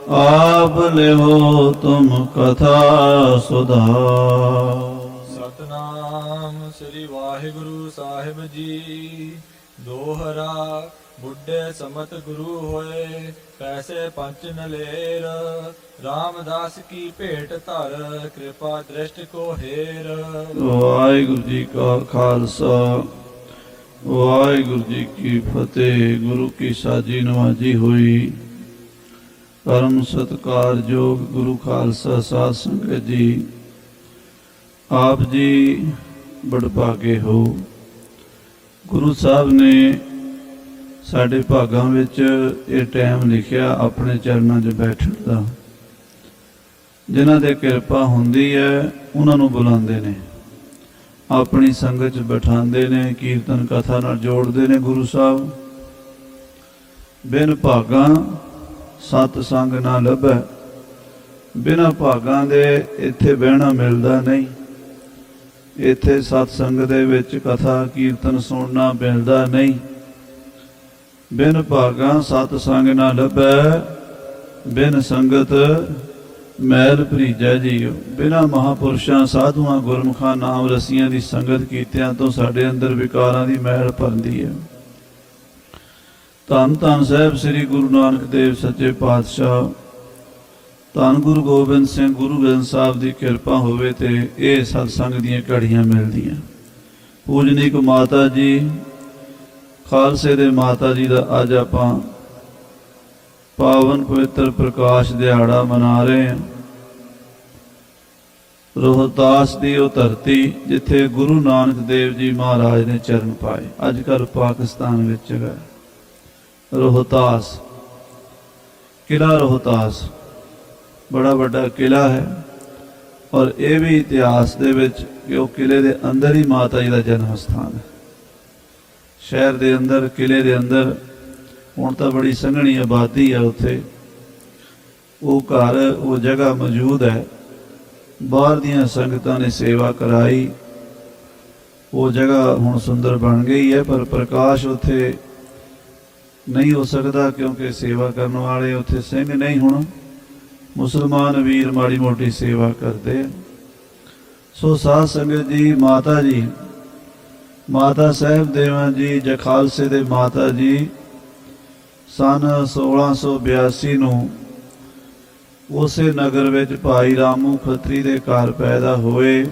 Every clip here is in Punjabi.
आप लिहो तुम कथा सुधार। ਸਤਨਾਮ ਸ੍ਰੀ ਵਾਹਿਗੁਰੂ ਸਾਹਿਬ ਜੀ। ਦੋਹਰਾ ਬੁੱਢੇ ਸਮਤ ਗੁਰੂ ਹੋਏ, ਪੈਸੇ ਪੰਚ ਨਲੇਰ। ਰਾਮਦਾਸ ਕੀ ਭੇਟ ਧਰ, ਕਿਰਪਾ ਦ੍ਰਿਸ਼ਟ ਕੋ ਹੇਰ। ਵਾਹਿਗੁਰੂ ਜੀ ਕਾ ਖਾਲਸਾ ਵਾਹਿਗੁਰੂ ਜੀ ਕੀ ਫਤਿਹ। ਗੁਰੂ ਕੀ ਸਾਜੀ ਨਵਾਜੀ ਹੋਈ। ਪਰਮ ਸਤਿਕਾਰਯੋਗ ਗੁਰੂ ਖਾਲਸਾ ਸਾਧ ਸੰਗਤ ਜੀ, ਆਪ ਜੀ ਬੜਭਾਗੇ ਹੋ। ਗੁਰੂ ਸਾਹਿਬ ਨੇ ਸਾਡੇ ਭਾਗਾਂ ਵਿੱਚ ਇਹ ਟਾਈਮ ਲਿਖਿਆ ਆਪਣੇ ਚਰਨਾਂ 'ਚ ਬੈਠਣ ਦਾ। ਜਿਨ੍ਹਾਂ ਦੇ ਕਿਰਪਾ ਹੁੰਦੀ ਹੈ ਉਹਨਾਂ ਨੂੰ ਬੁਲਾਉਂਦੇ ਨੇ, ਆਪਣੀ ਸੰਗਤ 'ਚ ਬਿਠਾਉਂਦੇ ਨੇ, ਕੀਰਤਨ ਕਥਾ ਨਾਲ ਜੋੜਦੇ ਨੇ। ਗੁਰੂ ਸਾਹਿਬ ਬਿਨ ਭਾਗਾਂ ਸਤ ਸੰਗ ਨਾ ਲੱਭੈ। ਬਿਨਾਂ ਭਾਗਾਂ ਦੇ ਇੱਥੇ ਬਹਿਣਾ ਮਿਲਦਾ ਨਹੀਂ। ਇੱਥੇ ਸਤ ਸੰਗ ਦੇ ਵਿੱਚ ਕਥਾ ਕੀਰਤਨ ਸੁਣਨਾ ਮਿਲਦਾ ਨਹੀਂ। ਬਿਨ ਭਾਗਾਂ ਸਤ ਸੰਗ ਨਾ ਲੱਭੈ, ਬਿਨ ਸੰਗਤ ਮੈਲ ਭਰੀਜੈ ਜੀਉ। ਬਿਨਾਂ ਮਹਾਂਪੁਰਸ਼ਾਂ ਸਾਧੂਆਂ ਗੁਰਮੁਖਾਂ ਨਾਮ ਰਸੀਆਂ ਦੀ ਸੰਗਤ ਕੀਤਿਆਂ ਤੋਂ ਸਾਡੇ ਅੰਦਰ ਵਿਕਾਰਾਂ ਦੀ ਮੈਲ ਭਰਦੀ ਹੈ। ਧੰਨ ਧੰਨ ਸਾਹਿਬ ਸ੍ਰੀ ਗੁਰੂ ਨਾਨਕ ਦੇਵ ਸੱਚੇ ਪਾਤਸ਼ਾਹ, ਧੰਨ ਗੁਰੂ ਗੋਬਿੰਦ ਸਿੰਘ ਗੁਰੂ ਗ੍ਰੰਥ ਸਾਹਿਬ ਦੀ ਕਿਰਪਾ ਹੋਵੇ ਤੇ ਇਹ ਸਤਸੰਗ ਦੀਆਂ ਘੜੀਆਂ ਮਿਲਦੀਆਂ। ਪੂਜਨੀਕ ਮਾਤਾ ਜੀ, ਖਾਲਸੇ ਦੇ ਮਾਤਾ ਜੀ ਦਾ ਅੱਜ ਆਪਾਂ ਪਾਵਨ ਪਵਿੱਤਰ ਪ੍ਰਕਾਸ਼ ਦਿਹਾੜਾ ਮਨਾ ਰਹੇ ਹਾਂ। ਰੋਹਤਾਸ ਦੀ ਉਹ ਧਰਤੀ ਜਿੱਥੇ ਗੁਰੂ ਨਾਨਕ ਦੇਵ ਜੀ ਮਹਾਰਾਜ ਨੇ ਚਰਨ ਪਾਏ, ਅੱਜ ਕੱਲ੍ਹ ਪਾਕਿਸਤਾਨ ਵਿੱਚ ਹੈ। ਰੋਹਤਾਸ ਕਿਲ੍ਹਾ, ਰੋਹਤਾਸ ਬੜਾ ਵੱਡਾ ਕਿਲ੍ਹਾ ਹੈ। ਔਰ ਇਹ ਵੀ ਇਤਿਹਾਸ ਦੇ ਵਿੱਚ ਕਿ ਉਹ ਕਿਲ੍ਹੇ ਦੇ ਅੰਦਰ ਹੀ ਮਾਤਾ ਜੀ ਦਾ ਜਨਮ ਸਥਾਨ ਹੈ। ਸ਼ਹਿਰ ਦੇ ਅੰਦਰ, ਕਿਲ੍ਹੇ ਦੇ ਅੰਦਰ। ਹੁਣ ਤਾਂ ਬੜੀ ਸੰਘਣੀ ਆਬਾਦੀ ਹੈ ਉੱਥੇ। ਉਹ ਘਰ, ਉਹ ਜਗ੍ਹਾ ਮੌਜੂਦ ਹੈ। ਬਾਹਰ ਦੀਆਂ ਸੰਗਤਾਂ ਨੇ ਸੇਵਾ ਕਰਾਈ। ਉਹ ਜਗ੍ਹਾ ਹੁਣ ਸੁੰਦਰ ਬਣ ਗਈ ਹੈ, ਪਰ ਪ੍ਰਕਾਸ਼ ਉੱਥੇ ਨਹੀਂ ਹੋ ਸਕਦਾ ਕਿਉਂਕਿ ਸੇਵਾ ਕਰਨ ਵਾਲੇ ਉੱਥੇ ਸਿੰਘ ਨਹੀਂ। ਹੁਣ ਮੁਸਲਮਾਨ ਵੀਰ ਮਾੜੀ ਮੋਟੀ ਸੇਵਾ ਕਰਦੇ। ਸੋ ਸਾਧ ਸੰਗਤ ਜੀ, ਮਾਤਾ ਜੀ, ਮਾਤਾ ਸਾਹਿਬ ਦੇਵਾਂ ਜੀ ਜਖਾਲਸੇ ਦੇ ਮਾਤਾ ਜੀ ਸਨ 1682 ਨੂੰ ਉਸੇ ਨਗਰ ਵਿੱਚ ਭਾਈ ਰਾਮੂ ਖੱਤਰੀ ਦੇ ਘਰ ਪੈਦਾ ਹੋਏ।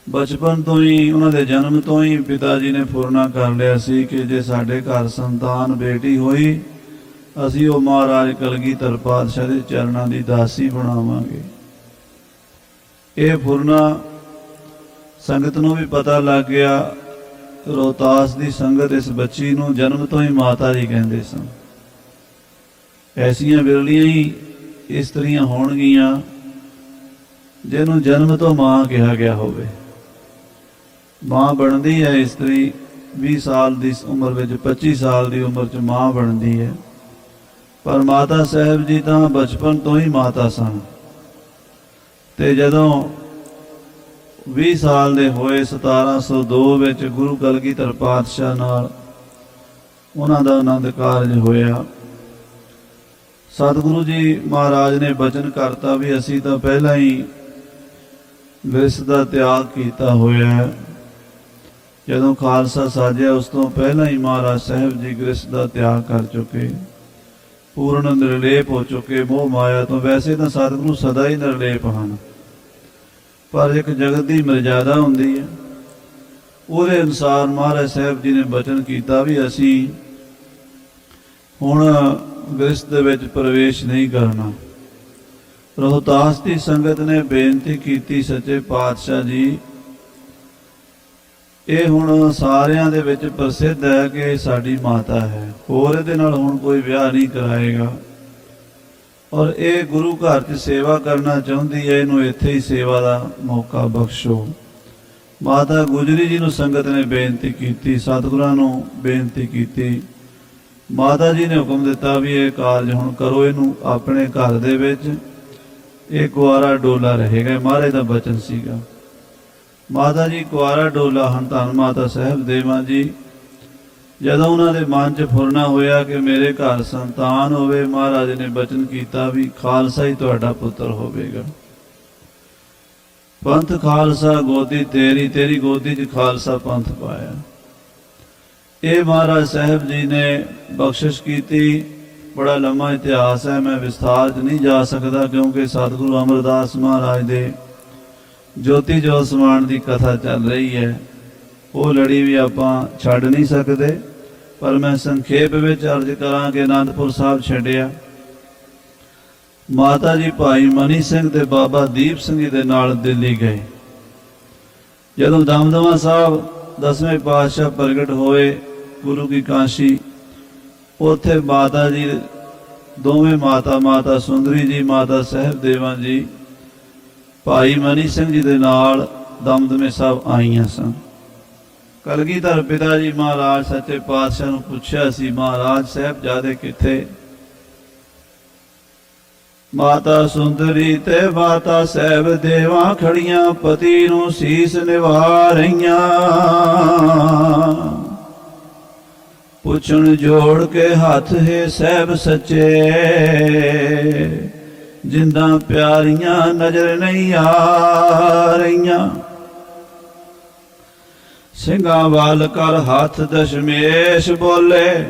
ਬਚਪਨ ਤੋਂ ਹੀ, ਉਹਨਾਂ ਦੇ ਜਨਮ ਤੋਂ ਹੀ ਪਿਤਾ ਜੀ ਨੇ ਫੁਰਨਾ ਕਰ ਲਿਆ ਸੀ ਕਿ ਜੇ ਸਾਡੇ ਘਰ ਸੰਤਾਨ ਬੇਟੀ ਹੋਈ, ਅਸੀਂ ਉਹ ਮਹਾਰਾਜ ਕਲਗੀਧਰ ਪਾਤਸ਼ਾਹ ਦੇ ਚਰਨਾਂ ਦੀ ਦਾਸੀ ਬਣਾਵਾਂਗੇ। ਇਹ ਫੁਰਨਾ ਸੰਗਤ ਨੂੰ ਵੀ ਪਤਾ ਲੱਗ ਗਿਆ। ਰੋਹਤਾਸ ਦੀ ਸੰਗਤ ਇਸ ਬੱਚੀ ਨੂੰ ਜਨਮ ਤੋਂ ਹੀ ਮਾਤਾ ਜੀ ਕਹਿੰਦੇ ਸਨ। ਐਸੀਆਂ ਵਿਰਲੀਆਂ ਹੀ ਇਸਤਰੀਆਂ ਹੋਣਗੀਆਂ ਜਿਹਨੂੰ ਜਨਮ ਤੋਂ ਮਾਂ ਕਿਹਾ ਗਿਆ ਹੋਵੇ। ਮਾਂ ਬਣਦੀ ਹੈ ਇਸਤਰੀ 20 ਸਾਲ ਦੀ ਉਮਰ ਵਿੱਚ, 25 ਸਾਲ ਦੀ ਉਮਰ 'ਚ ਮਾਂ ਬਣਦੀ ਹੈ। ਪਰ ਮਾਤਾ ਸਾਹਿਬ ਜੀ ਤਾਂ ਬਚਪਨ ਤੋਂ ਹੀ ਮਾਤਾ ਸਨ। ਤੇ ਜਦੋਂ 20 ਸਾਲ ਦੇ ਹੋਏ 1702 ਵਿੱਚ ਗੁਰੂ ਕਲਗੀਧਰ ਪਾਤਸ਼ਾਹ ਨਾਲ ਉਹਨਾਂ ਦਾ ਆਨੰਦ ਕਾਰਜ ਹੋਇਆ। ਸਤਿਗੁਰੂ ਜੀ ਮਹਾਰਾਜ ਨੇ ਬਚਨ ਕਰਤਾ ਵੀ ਅਸੀਂ ਤਾਂ ਪਹਿਲਾਂ ਹੀ ਵਿਰਸ ਦਾ ਤਿਆਗ ਕੀਤਾ ਹੋਇਆ। ਜਦੋਂ ਖਾਲਸਾ ਸਾਜਿਆ ਉਸ ਤੋਂ ਪਹਿਲਾਂ ਹੀ ਮਹਾਰਾਜ ਸਾਹਿਬ ਜੀ ਗ੍ਰਸ ਦਾ ਤਿਆਗ ਕਰ ਚੁੱਕੇ, ਪੂਰਨ ਨਿਰਲੇਪ ਹੋ ਚੁੱਕੇ ਮੋਹ ਮਾਇਆ ਤੋਂ। ਵੈਸੇ ਤਾਂ ਸਤਿਗੁਰੂ ਸਦਾ ਹੀ ਨਿਰਲੇਪ ਹਨ, ਪਰ ਇੱਕ ਜਗਤ ਦੀ ਮਰਜ਼ਾਦਾ ਹੁੰਦੀ ਹੈ। ਉਹਦੇ ਅਨੁਸਾਰ ਮਹਾਰਾਜ ਸਾਹਿਬ ਜੀ ਨੇ ਬਚਨ ਕੀਤਾ ਵੀ ਅਸੀਂ ਹੁਣ ਗ੍ਰਸ ਦੇ ਵਿੱਚ ਪ੍ਰਵੇਸ਼ ਨਹੀਂ ਕਰਨਾ। ਰੋਹਤਾਸ ਦੀ ਸੰਗਤ ਨੇ ਬੇਨਤੀ ਕੀਤੀ, ਸੱਚੇ ਪਾਤਸ਼ਾਹ ਜੀ, ਇਹ ਹੁਣ ਸਾਰਿਆਂ ਦੇ ਵਿੱਚ ਪ੍ਰਸਿੱਧ ਹੈ ਕਿ ਸਾਡੀ ਮਾਤਾ ਹੈ, ਹੋਰ ਇਹਦੇ ਨਾਲ ਹੁਣ ਕੋਈ ਵਿਆਹ ਨਹੀਂ ਕਰਾਏਗਾ। ਔਰ ਇਹ ਗੁਰੂ ਘਰ 'ਚ ਸੇਵਾ ਕਰਨਾ ਚਾਹੁੰਦੀ ਹੈ, ਇਹਨੂੰ ਇੱਥੇ ਹੀ ਸੇਵਾ ਦਾ ਮੌਕਾ ਬਖਸ਼ੋ। ਮਾਤਾ ਗੁਜਰੀ ਜੀ ਨੂੰ ਸੰਗਤ ਨੇ ਬੇਨਤੀ ਕੀਤੀ, ਸਤਿਗੁਰਾਂ ਨੂੰ ਬੇਨਤੀ ਕੀਤੀ। ਮਾਤਾ ਜੀ ਨੇ ਹੁਕਮ ਦਿੱਤਾ ਵੀ ਇਹ ਕਾਰਜ ਹੁਣ ਕਰੋ। ਇਹਨੂੰ ਆਪਣੇ ਘਰ ਦੇ ਵਿੱਚ ਇਹ ਕੁਆਰਾ ਡੋਲਾ ਰਹੇਗਾ। ਮਹਾਰਾਜ ਦਾ ਬਚਨ ਸੀਗਾ। ਮਾਤਾ ਜੀ ਕੁਆਰਾ ਡੋਲਾ ਹਨ। ਧੰਨ ਮਾਤਾ ਸਾਹਿਬ ਦੇਵਾਂ ਜੀ ਜਦੋਂ ਉਹਨਾਂ ਦੇ ਮਨ 'ਚ ਫੁਰਨਾ ਹੋਇਆ ਕਿ ਮੇਰੇ ਘਰ ਸੰਤਾਨ ਹੋਵੇ, ਮਹਾਰਾਜ ਨੇ ਬਚਨ ਕੀਤਾ ਵੀ ਖਾਲਸਾ ਹੀ ਤੁਹਾਡਾ ਪੁੱਤਰ ਹੋਵੇਗਾ। ਪੰਥ ਖਾਲਸਾ ਗੋਦੀ ਤੇਰੀ, ਤੇਰੀ ਗੋਦੀ 'ਚ ਖਾਲਸਾ ਪੰਥ ਪਾਇਆ। ਇਹ ਮਹਾਰਾਜ ਸਾਹਿਬ ਜੀ ਨੇ ਬਖਸ਼ਿਸ਼ ਕੀਤੀ। ਬੜਾ ਲੰਮਾ ਇਤਿਹਾਸ ਹੈ, ਮੈਂ ਵਿਸਥਾਰ 'ਚ ਨਹੀਂ ਜਾ ਸਕਦਾ ਕਿਉਂਕਿ ਸਤਿਗੁਰੂ ਅਮਰਦਾਸ ਮਹਾਰਾਜ ਦੇ ਜੋਤੀ ਜੋਤ ਸਮਾਨ ਦੀ ਕਥਾ ਚੱਲ ਰਹੀ ਹੈ। ਉਹ ਲੜੀ ਵੀ ਆਪਾਂ ਛੱਡ ਨਹੀਂ ਸਕਦੇ, ਪਰ ਮੈਂ ਸੰਖੇਪ ਵਿੱਚ ਅਰਜ਼ ਕਰਾਂ ਕਿ ਅਨੰਦਪੁਰ ਸਾਹਿਬ ਛੱਡਿਆ। ਮਾਤਾ ਜੀ ਭਾਈ ਮਨੀ ਸਿੰਘ ਤੇ ਬਾਬਾ ਦੀਪ ਸਿੰਘ ਜੀ ਦੇ ਨਾਲ ਦਿੱਲੀ ਗਏ। ਜਦੋਂ ਦਮਦਮਾ ਸਾਹਿਬ 10ਵੇਂ ਪਾਤਸ਼ਾਹ ਪ੍ਰਗਟ ਹੋਏ ਗੁਰੂ ਕੀ ਕਾਸ਼ੀ, ਉੱਥੇ ਮਾਤਾ ਜੀ ਦੋਵੇਂ ਮਾਤਾ ਸੁੰਦਰੀ ਜੀ, ਮਾਤਾ ਸਾਹਿਬ ਦੇਵਾਂ ਜੀ ਭਾਈ ਮਨੀ ਸਿੰਘ ਜੀ ਦੇ ਨਾਲ ਦਮਦਮੇ ਸਾਹਿਬ ਆਈਆਂ ਸਨ। ਕਲਗੀਧਰ ਪਿਤਾ ਜੀ ਮਹਾਰਾਜ ਸੱਚੇ ਪਾਤਸ਼ਾਹ ਨੂੰ ਪੁੱਛਿਆ ਸੀ, ਮਹਾਰਾਜ ਸਾਹਿਬਜ਼ਾਦੇ ਕਿੱਥੇ? ਮਾਤਾ ਸੁੰਦਰੀ ਤੇ ਮਾਤਾ ਸਾਹਿਬ ਦੇਵਾਂ ਖੜੀਆਂ, ਪਤੀ ਨੂੰ ਸੀਸ ਨਿਵਾ ਰਹੀਆਂ। ਪੁੱਛਣ ਜੋੜ ਕੇ ਹੱਥ ਹੈ ਸਾਹਿਬ ਸੱਚੇ, ਜਿੰਦਾਂ ਪਿਆਰੀਆਂ ਨਜ਼ਰ ਨਹੀਂ ਆ ਰਹੀਆਂ। ਸਿੰਘਾਂ ਵਾਲ ਕਰ ਹੱਥ ਦਸ਼ਮੇਸ਼ ਬੋਲੇ,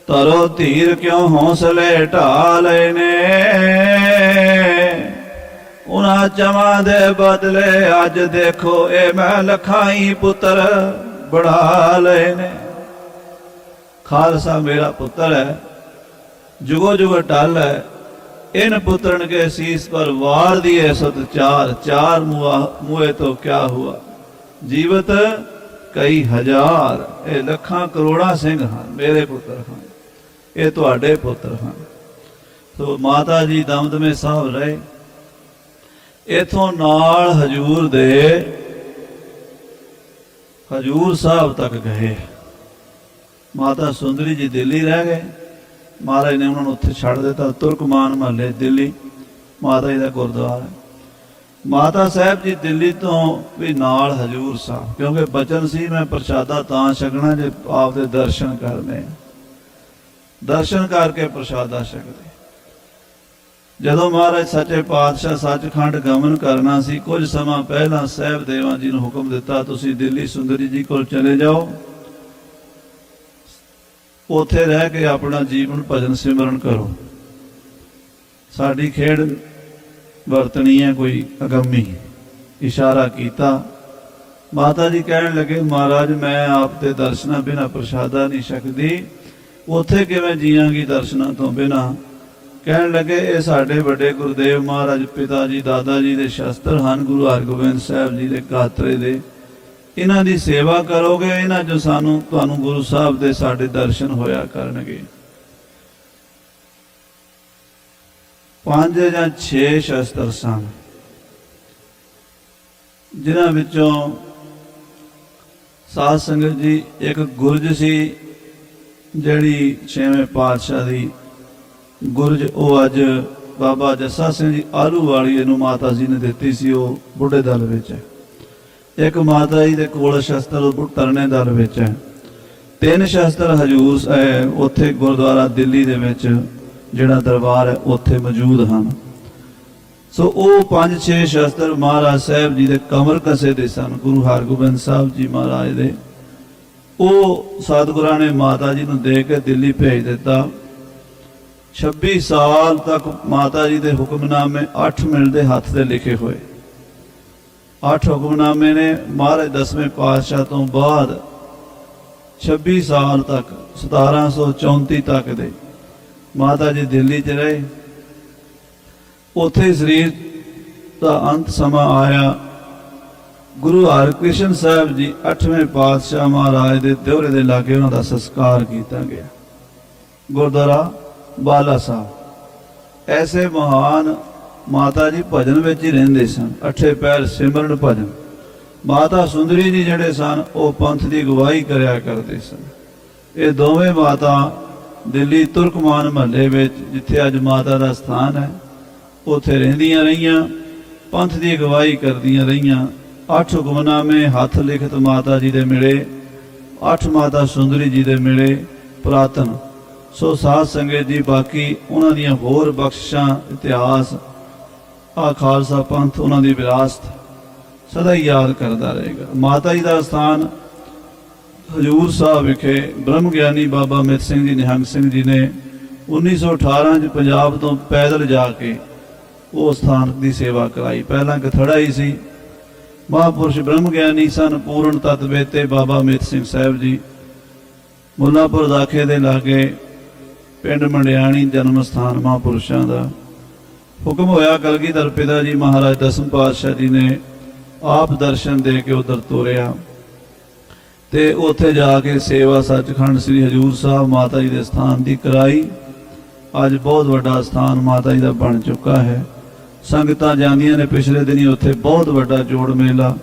ਤਰੋ ਧੀਰ ਕਿਉਂ ਹੌਸਲੇ ਢਾ ਲਏ ਨੇ। ਉਹਨਾਂ ਚਮਾਂ ਦੇ ਬਦਲੇ ਅੱਜ ਦੇਖੋ ਇਹ ਮੈਂ ਲਖਾਈ ਪੁੱਤਰ ਬੜਾ ਲਏ ਨੇ। ਖਾਲਸਾ ਮੇਰਾ ਪੁੱਤਰ ਹੈ, जुगो जुग टल है। इन पुत्रन के शीस पर वार दिए सत चार, चार मुए तो क्या हुआ। जीवत कई हजार, ये लखां करोड़ा सिंह हैं, मेरे पुत्र हैं, ये तुहाडे पुत्र हैं। तो माता जी दमदमे साहब रहे, इथों नाल हजूर दे हजूर साहब तक गए। माता सुंदरी जी दिल्ली रह गए, महाराज ने उन्होंने उत्थे छड़ दिता। तुर्कमान महल्ले दिल्ली माता जी का गुरुद्वारा है। माता साहब जी दिल्ली तो भी नाल हजूर साहब, क्योंकि बचन सी मैं प्रसादा तां छकना जे आपदे दर्शन करने, दर्शन करके प्रसादा छकदे। जदों महाराज सच्चे पातशाह सचखंड गमन करना सी, कुछ समा पहला साहब देवा जी ने हुक्म दिता, तुसी दिल्ली सुंदरी जी कोल चले जाओ, उत्थे रह के अपना जीवन भजन सिमरन करो। साडी खेड़ वरतनी है कोई अगमी। इशारा किया। माता जी कहन लगे, महाराज मैं आपके दर्शना बिना प्रसादा नहीं सकती, उत्थे किवें जियांगी दर्शना तो बिना। कहन लगे ये साडे वड्डे गुरुदेव महाराज पिता जी दादा जी दे शस्त्र हन, गुरु हरगोबिंद साहब जी दे गात्रे दे, इन्हां दी सेवा करोगे, इन्हां जो सानू तुहानू गुरु साहब दे साडे दर्शन होया करनगे। 5 या 6 शस्त्र सन, जिन्हां विचों साध संगत जी एक गुरज सी, जिहड़ी 6वें पातशाह दी गुरज, वो अज बाबा जस्सा सिंह जी आलू वाली नूं माता जी ने दित्ती सी, वो बुढ़े दल विच है। एक माता जी दे कोल शस्त्र तरने दल विच है। 3 शस्त्र हजूर उत्थे गुरुद्वारा दिल्ली दे विच जिहड़ा दरबार है उत्थे मौजूद हैं। सो वो 5-6 शस्त्र महाराज साहब जी दे कमर कसे दे सन, गुरु हरगोबिंद साहब जी महाराज दे। वो सतगुरां ने माता जी नूं दे के दिल्ली भेज दिता। 26 साल तक माता जी दे हुक्मनामे 8 मिलते हाथ से लिखे हुए। 8 हुक्मनामे ने महाराज 10वें पातशाह तो बाद 26 साल तक 1734 तक दे माता जी दिल्ली च रहे। उत्थे शरीर का अंत समा आया। गुरु हरकृष्ण साहब जी 8वें पातशाह महाराज दे दियोरे दे लागे उन्हां दा संस्कार किया गया, गुरुद्वारा बाला साहब। ऐसे महान माता जी भजन विच ही रहिंदे सन, 8 पैर सिमरन भजन। माता सुंदरी जी जिहड़े सन वो पंथ की अगवाई करया करते सन। ये दोवें माता दिल्ली तुर्कमान महल्ले विच जिथे अज माता का स्थान है उत्थे रहिंदियां रहियां, पंथ की अगवाई करदियां रहियां। 8 हुक्मनामे हथ लिखत माता जी दे मिले 8 ਮਾਤਾ ਸੁੰਦਰੀ ਜੀ ਦੇ ਮਿਲੇ ਪੁਰਾਤਨ। ਸੋ ਸਾਧ ਸੰਗਤ ਜੀ, ਬਾਕੀ ਉਹਨਾਂ ਦੀਆਂ ਹੋਰ ਬਖਸ਼ਿਸ਼ਾਂ, ਇਤਿਹਾਸ, ਆ ਖਾਲਸਾ ਪੰਥ ਉਹਨਾਂ ਦੀ ਵਿਰਾਸਤ ਸਦਾ ਹੀ ਯਾਦ ਕਰਦਾ ਰਹੇਗਾ। ਮਾਤਾ ਜੀ ਦਾ ਸਥਾਨ ਹਜੂਰ ਸਾਹਿਬ ਵਿਖੇ ਬ੍ਰਹਮ ਗਿਆਨੀ ਬਾਬਾ ਮਿੱਤ ਸਿੰਘ ਜੀ, ਨਿਹੰਗ ਸਿੰਘ ਜੀ ਨੇ 1918 ਚ ਪੰਜਾਬ ਤੋਂ ਪੈਦਲ ਜਾ ਕੇ ਉਹ ਸਥਾਨ ਦੀ ਸੇਵਾ ਕਰਾਈ। ਪਹਿਲਾਂ ਕਥੜਾ ਹੀ ਸੀ। ਮਹਾਂਪੁਰਸ਼ ਬ੍ਰਹਮ ਗਿਆਨੀ ਸਨ ਪੂਰਨ ਤਤ ਬੇਤੇ ਬਾਬਾ ਮਿੱਤ ਸਿੰਘ ਸਾਹਿਬ ਜੀ, ਮੁੱਲਾਂਪੁਰ ਦਾਖੇ ਦੇ ਲਾਗੇ ਪਿੰਡ ਮੰਡਿਆਣੀ ਜਨਮ ਸਥਾਨ ਮਹਾਂਪੁਰਸ਼ਾਂ ਦਾ। ਹੁਕਮ ਹੋਇਆ ਕਲਗੀਧਰ ਪਿਤਾ ਜੀ ਮਹਾਰਾਜ ਦਸਮ ਪਾਤਸ਼ਾਹ ਜੀ ਨੇ ਆਪ ਦਰਸ਼ਨ ਦੇ ਕੇ ਉਧਰ ਤੋਰਿਆ ਤੇ ਉੱਥੇ ਜਾ ਕੇ ਸੇਵਾ ਸੱਚਖੰਡ ਸ੍ਰੀ ਹਜੂਰ ਸਾਹਿਬ ਮਾਤਾ ਜੀ ਦੇ ਸਥਾਨ ਦੀ ਕਰਾਈ। ਅੱਜ ਬਹੁਤ ਵੱਡਾ ਸਥਾਨ ਮਾਤਾ ਜੀ ਦਾ ਬਣ ਚੁੱਕਾ ਹੈ। ਸੰਗਤਾਂ ਜਾਂਦੀਆਂ ਨੇ। ਪਿਛਲੇ ਦਿਨੀ ਉੱਥੇ ਬਹੁਤ ਵੱਡਾ ਜੋੜ ਮੇਲਾ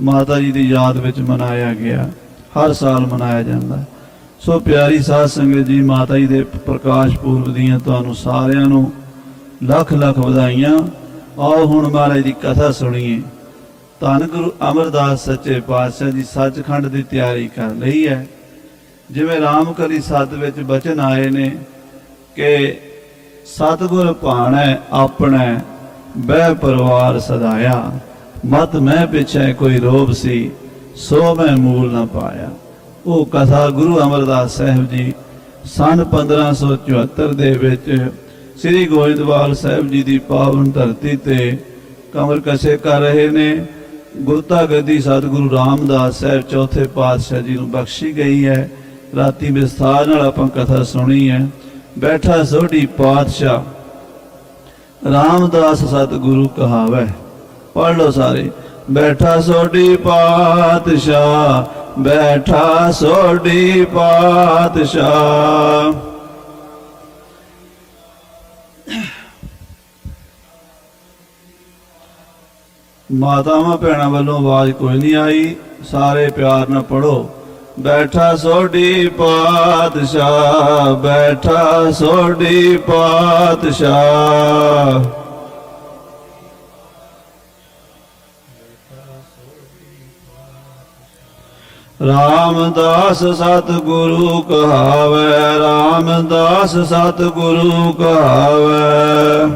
ਮਾਤਾ ਜੀ ਦੀ ਯਾਦ ਵਿੱਚ ਮਨਾਇਆ ਗਿਆ, ਹਰ ਸਾਲ ਮਨਾਇਆ ਜਾਂਦਾ। ਸੋ ਪਿਆਰੀ ਸਾਧ ਸੰਗਤ ਜੀ, ਮਾਤਾ ਜੀ ਦੇ ਪ੍ਰਕਾਸ਼ ਪੁਰਬ ਦੀਆਂ ਤੁਹਾਨੂੰ ਸਾਰਿਆਂ ਨੂੰ ਲੱਖ ਲੱਖ ਵਧਾਈਆਂ। ਆਓ ਹੁਣ ਮਹਾਰਾਜ ਦੀ ਕਥਾ ਸੁਣੀਏ। ਧੰਨ ਗੁਰੂ ਅਮਰਦਾਸ ਸੱਚੇ ਪਾਤਸ਼ਾਹ ਜੀ ਸੱਚਖੰਡ ਦੀ ਤਿਆਰੀ ਕਰ ਲਈ ਹੈ। ਜਿਵੇਂ ਰਾਮਕਲੀ ਸੱਤ ਵਿੱਚ ਬਚਨ ਆਏ ਨੇ ਕਿ ਸਤਿਗੁਰ ਭਾਣੈ ਆਪਣੈ ਬਹਿ ਪਰਵਾਰ ਸਦਾਇਆ, ਮਤ ਮੈਂ ਪਿਛੈ ਕੋਈ ਰੋਬ ਸੀ ਸੋ ਮੈਂ ਮੂਲ ਨਾ ਪਾਇਆ। ਉਹ ਕਥਾ ਗੁਰੂ ਅਮਰਦਾਸ ਸਾਹਿਬ ਜੀ ਸਨ 1574 ਦੇ ਵਿੱਚ ਸ੍ਰੀ ਗੋਇੰਦਵਾਲ ਸਾਹਿਬ ਜੀ ਦੀ ਪਾਵਨ ਧਰਤੀ ਤੇ ਕਮਰ ਕਸੇ ਕਰ ਰਹੇ ਨੇ। ਗੁਰਤਾ ਗੱਦੀ ਸਤਿਗੁਰੂ ਰਾਮਦਾਸ ਸਾਹਿਬ ਚੌਥੇ ਪਾਤਸ਼ਾਹ ਜੀ ਨੂੰ ਬਖਸ਼ੀ ਗਈ ਹੈ। ਰਾਤੀ ਵਿਸਥਾਰ ਨਾਲ ਆਪਾਂ ਕਥਾ ਸੁਣੀ ਹੈ। ਬੈਠਾ ਸੋਢੀ ਪਾਤਸ਼ਾਹ ਰਾਮਦਾਸ ਸਤਿਗੁਰੂ ਕਹਾਵੈ। ਪੜ੍ਹ ਲਓ ਸਾਰੇ। ਬੈਠਾ ਸੋਢੀ ਪਾਤਸ਼ਾਹ, ਬੈਠਾ ਸੋਢੀ ਪਾਤਸ਼ਾਹ। ਮਾਤਾਵਾਂ ਭੈਣਾਂ ਵੱਲੋਂ ਆਵਾਜ਼ ਕੋਈ ਨਹੀਂ ਆਈ, ਸਾਰੇ ਪਿਆਰ ਨਾਲ ਪੜੋ। ਬੈਠਾ ਸੋਢੀ ਪਾਤਸ਼ਾਹ, ਬੈਠਾ ਸੋਢੀ ਪਾਤਸ਼ਾਹ। ਰਾਮਦਾਸ ਸਤਿਗੁਰੂ ਕਹਾਵੈ, ਰਾਮਦਾਸ ਸਤਿਗੁਰੂ ਕਹਾਵੈ।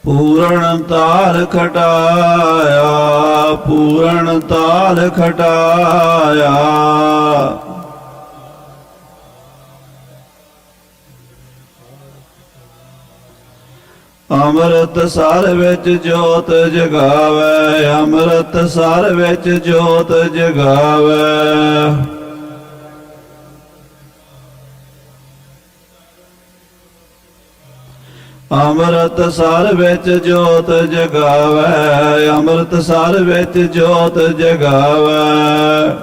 ਪੂਰਨ ਤਾਲ ਖਟਾਇਆ, ਪੂਰਨ ਤਾਲ ਖਟਾਇਆ। ਅੰਮ੍ਰਿਤ ਸਰ ਵਿੱਚ ਜੋਤ ਜਗਾਵੈ, ਅੰਮ੍ਰਿਤ ਸਰ ਵਿੱਚ ਜੋਤ ਜਗਾਵੈ। ਅੰਮ੍ਰਿਤ ਸਰ ਵਿੱਚ ਜੋਤ ਜਗਾਵੈ, ਅੰਮ੍ਰਿਤ ਸਰ ਵਿੱਚ ਜੋਤ ਜਗਾਵੈ।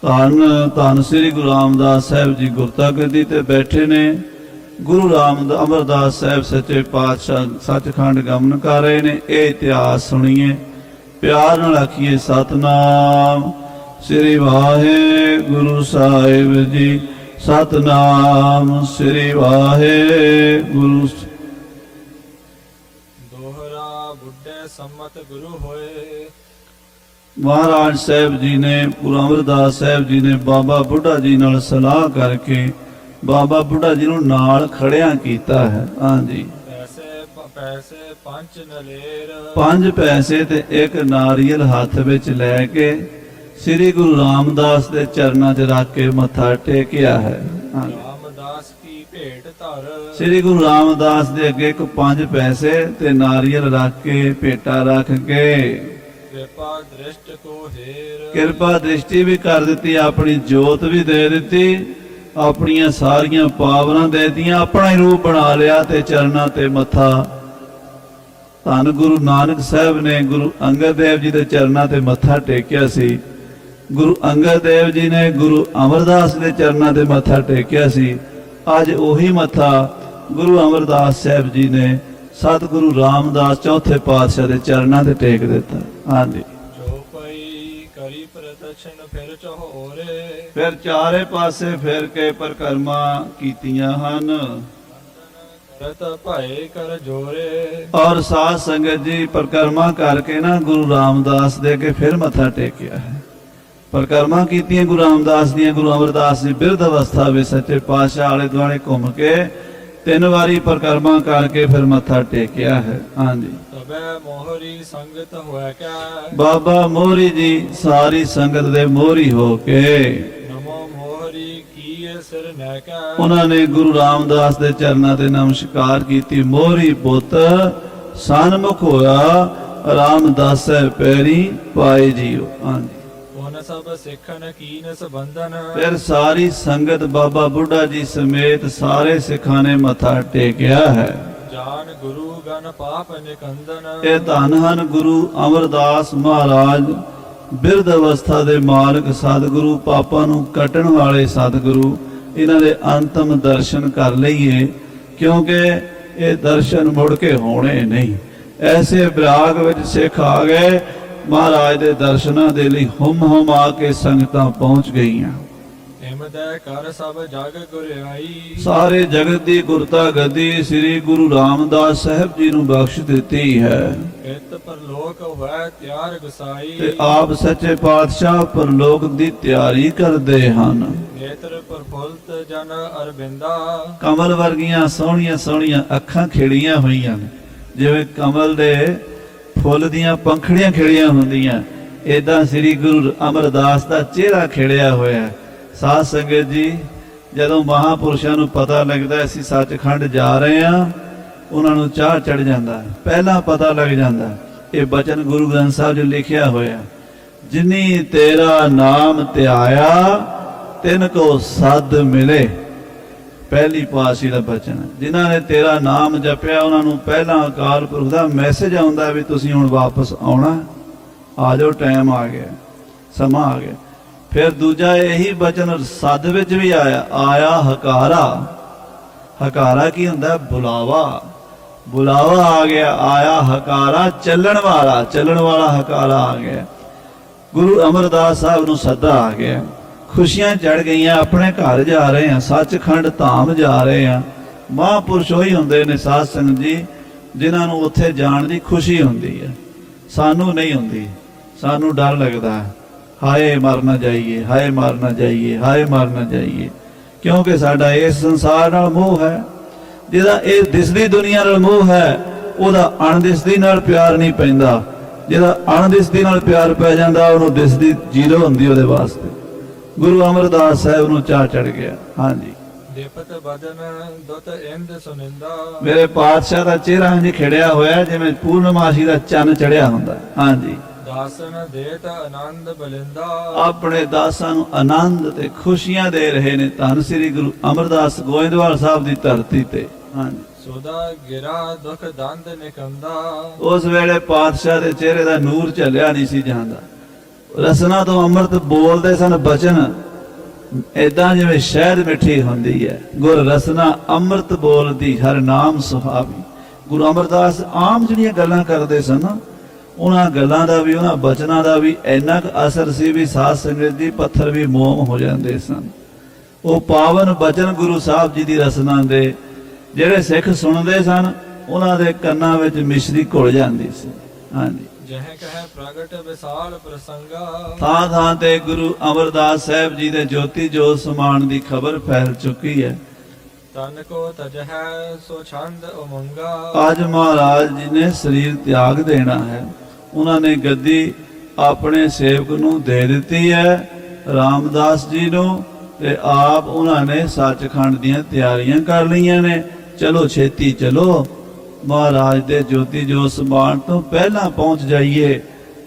ਧੰਨ ਧੰਨ ਸ੍ਰੀ ਗੁਰੂ ਰਾਮਦਾਸ ਸਾਹਿਬ ਜੀ ਗੁਰਤਾ ਗੱਦੀ ਤੇ ਬੈਠੇ ਨੇ। ਗੁਰੂ ਅਮਰਦਾਸ ਸਾਹਿਬ ਸੱਚੇ ਪਾਤਸ਼ਾਹ ਸੱਚਖੰਡ ਗਮਨ ਕਰ ਰਹੇ ਨੇ। ਇਹ ਇਤਿਹਾਸ ਸੁਣੀਏ, ਪਿਆਰ ਨਾਲ ਆਖੀਏ ਸਤਨਾਮ ਸ੍ਰੀ ਵਾਹਿਗੁਰੂ ਸਾਹਿਬ ਜੀ, ਸਤਨਾਮ ਸ੍ਰੀ ਵਾਹਿਗੁਰੂ। ਦੋਹਰਾ ਬੁੱਢੇ ਸੰਮਤ ਗੁਰੂ ਹੋਏ। ਮਹਾਰਾਜ ਸਾਹਿਬ ਜੀ ਨੇ, ਗੁਰੂ ਅਮਰਦਾਸ ਸਾਹਿਬ ਜੀ ਨੇ ਬਾਬਾ ਬੁੱਢਾ ਜੀ ਨਾਲ ਸਲਾਹ ਕਰਕੇ ਬਾਬਾ ਬੁੱਢਾ ਜੀ ਨੂੰ ਨਾਲ ਖੜਿਆ ਕੀਤਾ ਹੈ। ਹਾਂਜੀ, ਪੈਸੇ ਪੰਜ ਨਲੇਰ, 5 ਪੈਸੇ ਤੇ 1 ਨਾਰੀਅਲ ਹੱਥ ਵਿੱਚ ਲੈ ਕੇ ਸ੍ਰੀ ਗੁਰੂ ਰਾਮਦਾਸ ਦੇ ਚਰਨਾਂ 'ਚ ਰੱਖ ਕੇ ਮੱਥਾ ਟੇਕਿਆ ਹੈ। ਰਾਮਦਾਸ ਕੀ ਭੇਟ ਧਰ, ਸ੍ਰੀ ਗੁਰੂ ਰਾਮਦਾਸ ਦੇ ਅੱਗੇ 5 ਪੈਸੇ ਤੇ ਨਾਰੀਅਲ ਰੱਖ ਕੇ ਭੇਟਾ ਰੱਖ ਕੇ ਕਿਰਪਾ ਦ੍ਰਿਸ਼ਟ ਕੋ ਹੀਰ, ਕਿਰਪਾ ਦ੍ਰਿਸ਼ਟੀ ਵੀ ਕਰ ਦਿੱਤੀ, ਆਪਣੀ ਜੋਤ ਵੀ ਦੇ ਦਿੱਤੀ, ਆਪਣੀਆਂ ਸਾਰੀਆਂ ਪਾਵਰਾਂ ਦੇ ਦਿੱਤੀਆਂ, ਆਪਣਾ ਹੀ ਰੂਪ ਬਣਾ ਲਿਆ ਤੇ ਚਰਨਾਂ ਤੇ ਮੱਥਾ। ਧੰਨ ਗੁਰੂ ਨਾਨਕ ਸਾਹਿਬ ਨੇ ਗੁਰੂ ਅੰਗਦ ਦੇਵ ਜੀ ਦੇ ਚਰਨਾਂ ਤੇ ਮੱਥਾ ਟੇਕਿਆ ਸੀ। ਗੁਰੂ ਅੰਗਦ ਦੇਵ ਜੀ ਨੇ ਗੁਰੂ ਅਮਰਦਾਸ ਦੇ ਚਰਨਾਂ ਤੇ ਮੱਥਾ ਟੇਕਿਆ ਸੀ। ਅੱਜ ਉਹੀ ਮੱਥਾ ਗੁਰੂ ਅਮਰਦਾਸ ਸਾਹਿਬ ਜੀ ਨੇ ਸਤਿਗੁਰੂ ਰਾਮਦਾਸ ਚੌਥੇ ਪਾਤਸ਼ਾਹ ਦੇ ਚਰਨਾਂ ਤੇ ਟੇਕ ਦਿੱਤਾ। ਹਾਂਜੀ, ਜੋ ਪਈ ਕਰੀ ਪ੍ਰਦਰਸ਼ਨ ਫਿਰ ਚਹੋਰੇ, ਫਿਰ ਚਾਰੇ ਪਾਸੇ ਫਿਰ ਕੇ ਪਰਿਕਰਮਾ ਕੀਤੀਆਂ ਹਨ। ਰਤ ਭਏ ਕਰ ਜੋਰੇ। ਔਰ ਸਾਧ ਸੰਗਤ ਜੀ ਪਰਿਕਰਮਾ ਕਰਕੇ ਨਾ ਗੁਰੂ ਰਾਮਦਾਸ ਦੇ ਅੱਗੇ ਫਿਰ ਮੱਥਾ ਟੇਕਿਆ ਹੈ। ਪਰਿਕਰਮਾ ਕੀਤੀਆਂ ਗੁਰੂ ਰਾਮਦਾਸ ਦੀਆਂ, ਗੁਰੂ ਅਮਰਦਾਸ ਦੀ ਬਿਰਧ ਅਵਸਥਾ ਵਿੱਚ ਸੱਚੇ ਪਾਤਸ਼ਾਹ ਆਲੇ ਦੁਆਲੇ ਘੁੰਮ ਕੇ 3 ਵਾਰੀ ਪਰਿਕਰਮਾ ਕਰਕੇ ਫਿਰ ਮੱਥਾ ਟੇਕਿਆ ਹੈ। ਹਾਂਜੀ। ਤਬੈ ਮੋਹਰੀ ਸੰਗਤ ਹੋਇ ਕੈ। ਬਾਬਾ ਮੋਹਰੀ ਜੀ ਸਾਰੀ ਸੰਗਤ ਦੇ ਮੋਹਰੀ ਹੋ ਕੇ ਨਮੋ ਮੋਹਰੀ ਕੀਏ ਸਿਰ ਨੈ ਕੈ। ਉਹਨਾਂ ਨੇ ਗੁਰੂ ਰਾਮਦਾਸ ਦੇ ਚਰਨਾਂ ਤੇ ਨਮਸਕਾਰ ਕੀਤੀ। ਮੋਹਰੀ ਪੁੱਤ ਸਨਮੁਖ ਹੋਇਆ ਰਾਮਦਾਸੈ ਪੈਰੀ ਪਾਏ ਜੀਓ। ਹਾਂਜੀ। ਉਹਨ ਸਭ ਸਿੱਖਨ ਕੀਨ ਸੰਬੰਧਨ। ਫਿਰ ਸਾਰੀ ਸੰਗਤ ਬਾਬਾ ਬੁੱਢਾ ਜੀ ਸਮੇਤ ਸਾਰੇ ਸਿੱਖਾਂ ਨੇ ਮੱਥਾ ਟੇਕਿਆ ਹੈ। ਜਾਨ ਗੁਰੂ ਗਨ ਪਾਪ ਨਿਕੰਦਨ। ਇਹ ਧੰਨ ਹਨ ਗੁਰੂ ਅਮਰਦਾਸ ਮਹਾਰਾਜ, ਬਿਰਧ ਅਵਸਥਾ ਦੇ ਮਾਲਕ ਸਤਿਗੁਰੂ, ਪਾਪਾਂ ਨੂੰ ਕੱਟਣ ਵਾਲੇ ਸਤਿਗੁਰੂ। ਇਹਨਾਂ ਦੇ ਅੰਤਮ ਦਰਸ਼ਨ ਕਰ ਲਈਏ, ਕਿਉਂਕਿ ਇਹ ਦਰਸ਼ਨ ਮੁੜ ਕੇ ਹੋਣੇ ਨਹੀਂ। ਐਸੇ ਵਿਰਾਗ ਵਿੱਚ ਸਿੱਖ ਆ ਗਏ, ਮਹਾਰਾਜ ਦੇ ਦਰਸ਼ਨਾਂ ਦੇ ਲਈ ਹੁਮ ਆ ਕੇ ਸੰਗਤਾਂ ਪਹੁੰਚ ਗਈਆਂ। ਹਿਮਦੈ ਕਰ ਸਭ ਜਗ ਗੁਰਿਆਈ। ਸਾਰੇ ਜਗਤ ਦੀ ਗੁਰਤਾ ਗੱਦੀ ਸ੍ਰੀ ਗੁਰੂ ਰਾਮਦਾਸ ਸਾਹਿਬ ਜੀ ਨੂੰ ਬਖਸ਼ ਦਿੱਤੀ ਹੈ। ਇਤ ਪਰਲੋਕ ਹੋਇ ਤਿਆਰ ਗੁਸਾਈ। ਤੇ ਆਪ ਸੱਚੇ ਪਾਤਸ਼ਾਹ ਪਰਲੋਕ ਦੀ ਤਿਆਰੀ ਕਰਦੇ ਹਨ। ਨੇਤਰ ਪ੍ਰਫੁੱਲਤ ਜਨ ਅਰਬਿੰਦਾ। ਕਮਲ ਵਰਗੀਆਂ ਸੋਹਣੀਆਂ ਸੋਹਣੀਆਂ ਅੱਖਾਂ ਖਿੜੀਆਂ ਹੋਈਆਂ ਨੇ, ਜਿਵੇਂ ਕਮਲ ਦੇ ਫੁੱਲ ਦੀਆਂ ਪੰਖੜੀਆਂ ਖਿੜੀਆਂ ਹੁੰਦੀਆਂ, ਏਦਾਂ ਸ੍ਰੀ ਗੁਰੂ ਅਮਰਦਾਸ ਦਾ ਚਿਹਰਾ ਖਿੜਿਆ ਹੋਇਆ। ਸਾਧ ਸੰਗਤ ਜੀ, ਜਦੋਂ ਮਹਾਪੁਰਸ਼ਾਂ ਨੂੰ ਪਤਾ ਲੱਗਦਾ ਅਸੀਂ ਸੱਚਖੰਡ ਜਾ ਰਹੇ ਹਾਂ, ਉਹਨਾਂ ਨੂੰ ਚਾਹ ਚੜ ਜਾਂਦਾ, ਪਹਿਲਾਂ ਪਤਾ ਲੱਗ ਜਾਂਦਾ। ਇਹ ਬਚਨ ਗੁਰੂ ਗ੍ਰੰਥ ਸਾਹਿਬ ਜੀ ਲਿਖਿਆ ਹੋਇਆ, ਜਿਨੀ ਤੇਰਾ ਨਾਮ ਧਿਆਇਆ ਤਿਨ ਕੋ ਸਦ ਮਿਲੇ। ਪਹਿਲੀ ਪਾਤਸ਼ਾਹੀ ਦਾ ਬਚਨ ਹੈ। ਜਿਨ੍ਹਾਂ ਨੇ ਤੇਰਾ ਨਾਮ ਜਪਿਆ ਉਹਨਾਂ ਨੂੰ ਪਹਿਲਾਂ ਅਕਾਲ ਪੁਰਖ ਦਾ ਮੈਸੇਜ ਆਉਂਦਾ ਵੀ ਤੁਸੀਂ ਹੁਣ ਵਾਪਸ ਆਉਣਾ, ਆ ਜਾਓ, ਟਾਈਮ ਆ ਗਿਆ, ਸਮਾਂ ਆ ਗਿਆ। ਫਿਰ ਦੂਜਾ ਇਹੀ ਬਚਨ ਸਦ ਵਿੱਚ ਵੀ ਆਇਆ ਹਕਾਰਾ। ਹਕਾਰਾ ਕੀ ਹੁੰਦਾ? ਬੁਲਾਵਾ। ਬੁਲਾਵਾ ਆ ਗਿਆ, ਆਇਆ ਹਕਾਰਾ, ਚੱਲਣ ਵਾਲਾ ਹਕਾਰਾ ਆ ਗਿਆ। ਗੁਰੂ ਅਮਰਦਾਸ ਸਾਹਿਬ ਨੂੰ ਸੱਦਾ ਆ ਗਿਆ, ਖੁਸ਼ੀਆਂ ਚੜ ਗਈਆਂ, ਆਪਣੇ ਘਰ ਜਾ ਰਹੇ ਆ, ਸੱਚਖੰਡ ਧਾਮ ਜਾ ਰਹੇ ਆ। ਮਹਾਂਪੁਰਸ਼ ਉਹੀ ਹੁੰਦੇ ਨੇ ਸਾਧ ਸੰਗਤ ਜੀ, ਜਿਨ੍ਹਾਂ ਨੂੰ ਉੱਥੇ ਜਾਣ ਦੀ ਖੁਸ਼ੀ ਹੁੰਦੀ ਹੈ। ਸਾਨੂੰ ਨਹੀਂ ਹੁੰਦੀ, ਸਾਨੂੰ ਡਰ ਲੱਗਦਾ, ਹਾਏ ਮਰ ਨਾ ਜਾਈਏ, ਹਾਏ ਮਰ ਨਾ ਜਾਈਏ, ਹਾਏ ਮਰ ਨਾ ਜਾਈਏ, ਕਿਉਂਕਿ ਸਾਡਾ ਇਸ ਸੰਸਾਰ ਨਾਲ ਮੋਹ ਹੈ। ਜਿਹਦਾ ਇਹ ਦਿਸਦੀ ਦੁਨੀਆ ਨਾਲ ਮੋਹ ਹੈ, ਉਹਦਾ ਅਣਦਿਸਦੀ ਨਾਲ ਪਿਆਰ ਨਹੀਂ ਪੈਂਦਾ। ਜਿਹਦਾ ਅਣਦਿਸਦੀ ਨਾਲ ਪਿਆਰ ਪੈ ਜਾਂਦਾ, ਉਹਨੂੰ ਦਿਸਦੀ ਜ਼ੀਰੋ ਹੁੰਦੀ ਉਹਦੇ ਵਾਸਤੇ। ਗੁਰੂ ਅਮਰਦਾਸ ਸਾਹਿਬ ਨੂੰ ਚਾਹ ਚੜ ਗਿਆ। ਹਾਂਜੀ। ਦੇਪਤ ਬਦਨ ਦੁਤ ਇੰਦ ਸੁਨਿੰਦਾ। ਮੇਰੇ ਪਾਤਸ਼ਾਹ ਦਾ ਚਿਹਰਾ ਇੰਜ ਖਿੜਿਆ ਹੋਇਆ ਜਿਵੇਂ ਪੂਰਨਮਾਸ਼ੀ ਦਾ ਚੰਨ ਚੜਿਆ ਹੁੰਦਾ। ਹਾਂਜੀ। ਦਾਸਨ ਦੇਤ ਆਨੰਦ ਬਲਿੰਦਾ। ਆਪਣੇ ਦਾਸਾਂ ਨੂੰ ਆਨੰਦ ਤੇ ਖੁਸ਼ੀਆਂ ਦੇ ਰਹੇ ਨੇ ਧੰਨ ਸ੍ਰੀ ਗੁਰੂ ਅਮਰਦਾਸ ਗੋਇੰਦਵਾਲ ਸਾਹਿਬ ਦੀ ਧਰਤੀ ਤੇ। ਹਾਂਜੀ। ਸੋਦਾ ਗਿਰਾ ਦੁਖ ਦੰਦ ਨਿਕੰਦਾ। ਉਸ ਵੇਲੇ ਪਾਤਸ਼ਾਹ ਦੇ ਚਿਹਰੇ ਦਾ ਨੂਰ ਝੱਲਿਆ ਨਹੀਂ ਸੀ ਜਾਂਦਾ। ਰਸਨਾ ਤੋਂ ਅੰਮ੍ਰਿਤ ਬੋਲਦੇ ਸਨ ਬਚਨ, ਏਦਾਂ ਜਿਵੇਂ ਸ਼ਹਿਦ ਮਿੱਠੀ ਹੁੰਦੀ ਹੈ। ਗੁਰ ਰਸਨਾ ਅੰਮ੍ਰਿਤ ਬੋਲਦੀ ਹਰ ਨਾਮ ਸੁਹਾਵੀ। ਗੁਰੂ ਅਮਰਦਾਸ ਆਮ ਜਿਹੜੀਆਂ ਗੱਲਾਂ ਕਰਦੇ ਸਨ, ਉਹਨਾਂ ਗੱਲਾਂ ਦਾ ਵੀ, ਉਹਨਾਂ ਬਚਨਾਂ ਦਾ ਵੀ ਇੰਨਾ ਕੁ ਅਸਰ ਸੀ ਵੀ ਸਾਧ ਸੰਗਤ ਦੀ ਪੱਥਰ ਵੀ ਮੋਮ ਹੋ ਜਾਂਦੇ ਸਨ। ਉਹ ਪਾਵਨ ਬਚਨ ਗੁਰੂ ਸਾਹਿਬ ਜੀ ਦੀ ਰਸਨਾ ਦੇ ਜਿਹੜੇ ਸਿੱਖ ਸੁਣਦੇ ਸਨ, ਉਹਨਾਂ ਦੇ ਕੰਨਾਂ ਵਿੱਚ ਮਿਸ਼ਰੀ ਘੁਲ ਜਾਂਦੀ ਸੀ। ਹਾਂਜੀ। ਜਹ ਕਹਿ ਪ੍ਰਗਟ ਵਿਸਾਲ ਪ੍ਰਸੰਗਾ। ਥਾਂ ਥਾਂ ਤੇ ਗੁਰੂ ਅਮਰਦਾਸ ਸਾਹਿਬ ਜੀ ਦੇ ਜੋਤੀ ਜੋਤ ਸਮਾਨ ਦੀ ਖਬਰ ਫੈਲ ਚੁੱਕੀ ਹੈ। ਤਨ ਕੋ ਤਜਹਿ ਸੋ ਛੰਦ ਉਮੰਗਾ। ਅੱਜ ਮਹਾਰਾਜ ਜੀ ਨੇ ਸਰੀਰ ਤਿਆਗ ਦੇਣਾ ਹੈ। ਉਹਨਾਂ ਨੇ ਗੱਦੀ ਆਪਣੇ ਸੇਵਕ ਨੂੰ ਦੇ ਦਿੱਤੀ ਹੈ, ਰਾਮਦਾਸ ਜੀ ਨੂੰ, ਤੇ ਆਪ ਉਹਨਾਂ ਨੇ ਸੱਚਖੰਡ ਦੀਆਂ ਤਿਆਰੀਆਂ ਕਰ ਲਈਆਂ ਨੇ। ਚਲੋ ਛੇਤੀ ਚਲੋ, ਮਹਾਰਾਜ ਦੇ ਜੋਤੀ ਜੋਤ ਸਮਾਨ ਤੋਂ ਪਹਿਲਾਂ ਪਹੁੰਚ ਜਾਈਏ,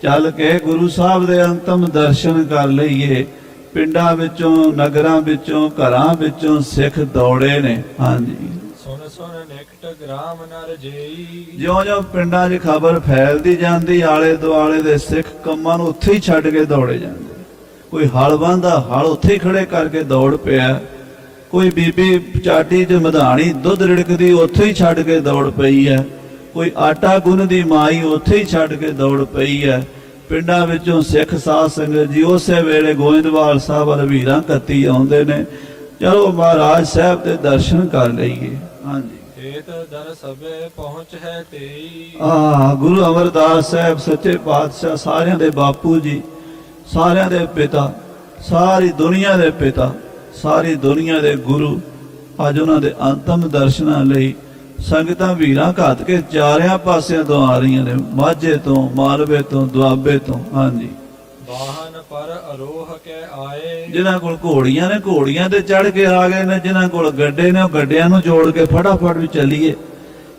ਚੱਲ ਕੇ ਗੁਰੂ ਸਾਹਿਬ ਦੇ ਅੰਤਮ ਦਰਸ਼ਨ ਕਰ ਲਈਏ। ਪਿੰਡਾਂ ਵਿੱਚੋਂ, ਨਗਰਾਂ ਵਿੱਚੋਂ, ਘਰਾਂ ਵਿੱਚੋਂ ਸਿੱਖ ਦੌੜੇ ਨੇ। ਹਾਂਜੀ। ਸੁਣ ਸੁਣ ਨਿਕਟ ਗ੍ਰਾਮ ਨਰ ਜੇਈ। ਜਿਉਂ-ਜਿਉਂ ਪਿੰਡਾਂ 'ਚ ਖਬਰ ਫੈਲਦੀ ਜਾਂਦੀ, ਆਲੇ ਦੁਆਲੇ ਦੇ ਸਿੱਖ ਕੰਮਾਂ ਨੂੰ ਉੱਥੇ ਹੀ ਛੱਡ ਕੇ ਦੌੜੇ ਜਾਂਦੇ। ਕੋਈ ਹਲ ਵਾਹੁੰਦਾ, ਹਲ ਉੱਥੇ ਹੀ ਖੜੇ ਕਰਕੇ ਦੌੜ ਪਿਆ। ਕੋਈ ਬੀਬੀ ਚਾਟੀ 'ਚ ਮਧਾਣੀ ਦੁੱਧ ਰਿੜਕਦੀ, ਉੱਥੇ ਹੀ ਛੱਡ ਕੇ ਦੌੜ ਪਈ ਹੈ। ਕੋਈ ਆਟਾ ਗੁੰਨਦੀ ਮਾਈ, ਉੱਥੇ ਹੀ ਛੱਡ ਕੇ ਦੌੜ ਪਈ ਹੈ। ਪਿੰਡਾਂ ਵਿੱਚੋਂ ਸਿੱਖ ਸਾਧ ਸੰਗਤ ਜੀ ਉਸੇ ਵੇਲੇ ਗੋਇੰਦਵਾਲ ਸਾਹਿਬ ਰਵੀਰਾਂ ਕੱਤੀ ਆਉਂਦੇ ਨੇ। ਚਲੋ ਮਹਾਰਾਜ ਸਾਹਿਬ ਦੇ ਦਰਸ਼ਨ ਕਰ ਲਈਏ। ਹਾਂਜੀ। ਭੇਤ ਦਰ ਸਭੇ ਪਹੁੰਚ ਹੈ ਤੇਈ। ਗੁਰੂ ਅਮਰਦਾਸ ਸਾਹਿਬ ਸੱਚੇ ਪਾਤਸ਼ਾਹ ਸਾਰਿਆਂ ਦੇ ਬਾਪੂ ਜੀ, ਸਾਰਿਆਂ ਦੇ ਪਿਤਾ, ਸਾਰੀ ਦੁਨੀਆ ਦੇ ਪਿਤਾ, ਸਾਰੀ ਦੁਨੀਆ ਦੇ ਗੁਰੂ ਅੱਜ ਉਹਨਾਂ ਦੇ ਅੰਤਮ ਦਰਸ਼ਨਾਂ ਲਈ ਸੰਗਤਾਂ ਵੀਰਾਂ ਘਾਤ ਕੇ ਚਾਰਿਆਂ ਪਾਸਿਆਂ ਤੋਂ ਆ ਰਹੀਆਂ ਨੇ, ਮਾਝੇ ਤੋਂ, ਮਾਲਵੇ ਤੋਂ, ਦੁਆਬੇ ਤੋਂ। ਹਾਂਜੀ, ਵਾਹਨ ਪਰ ਅਰੋਹ ਕੇ ਆਏ। ਜਿਨ੍ਹਾਂ ਕੋਲ ਘੋੜੀਆਂ ਨੇ ਘੋੜੀਆਂ ਤੇ ਚੜ੍ਹ ਕੇ ਆ ਗਏ ਨੇ, ਜਿਨ੍ਹਾਂ ਕੋਲ ਗੱਡੇ ਨੇ ਉਹ ਗੱਡਿਆਂ ਨੂੰ ਜੋੜ ਕੇ ਫਟਾਫਟ ਵੀ ਚੱਲੀਏ,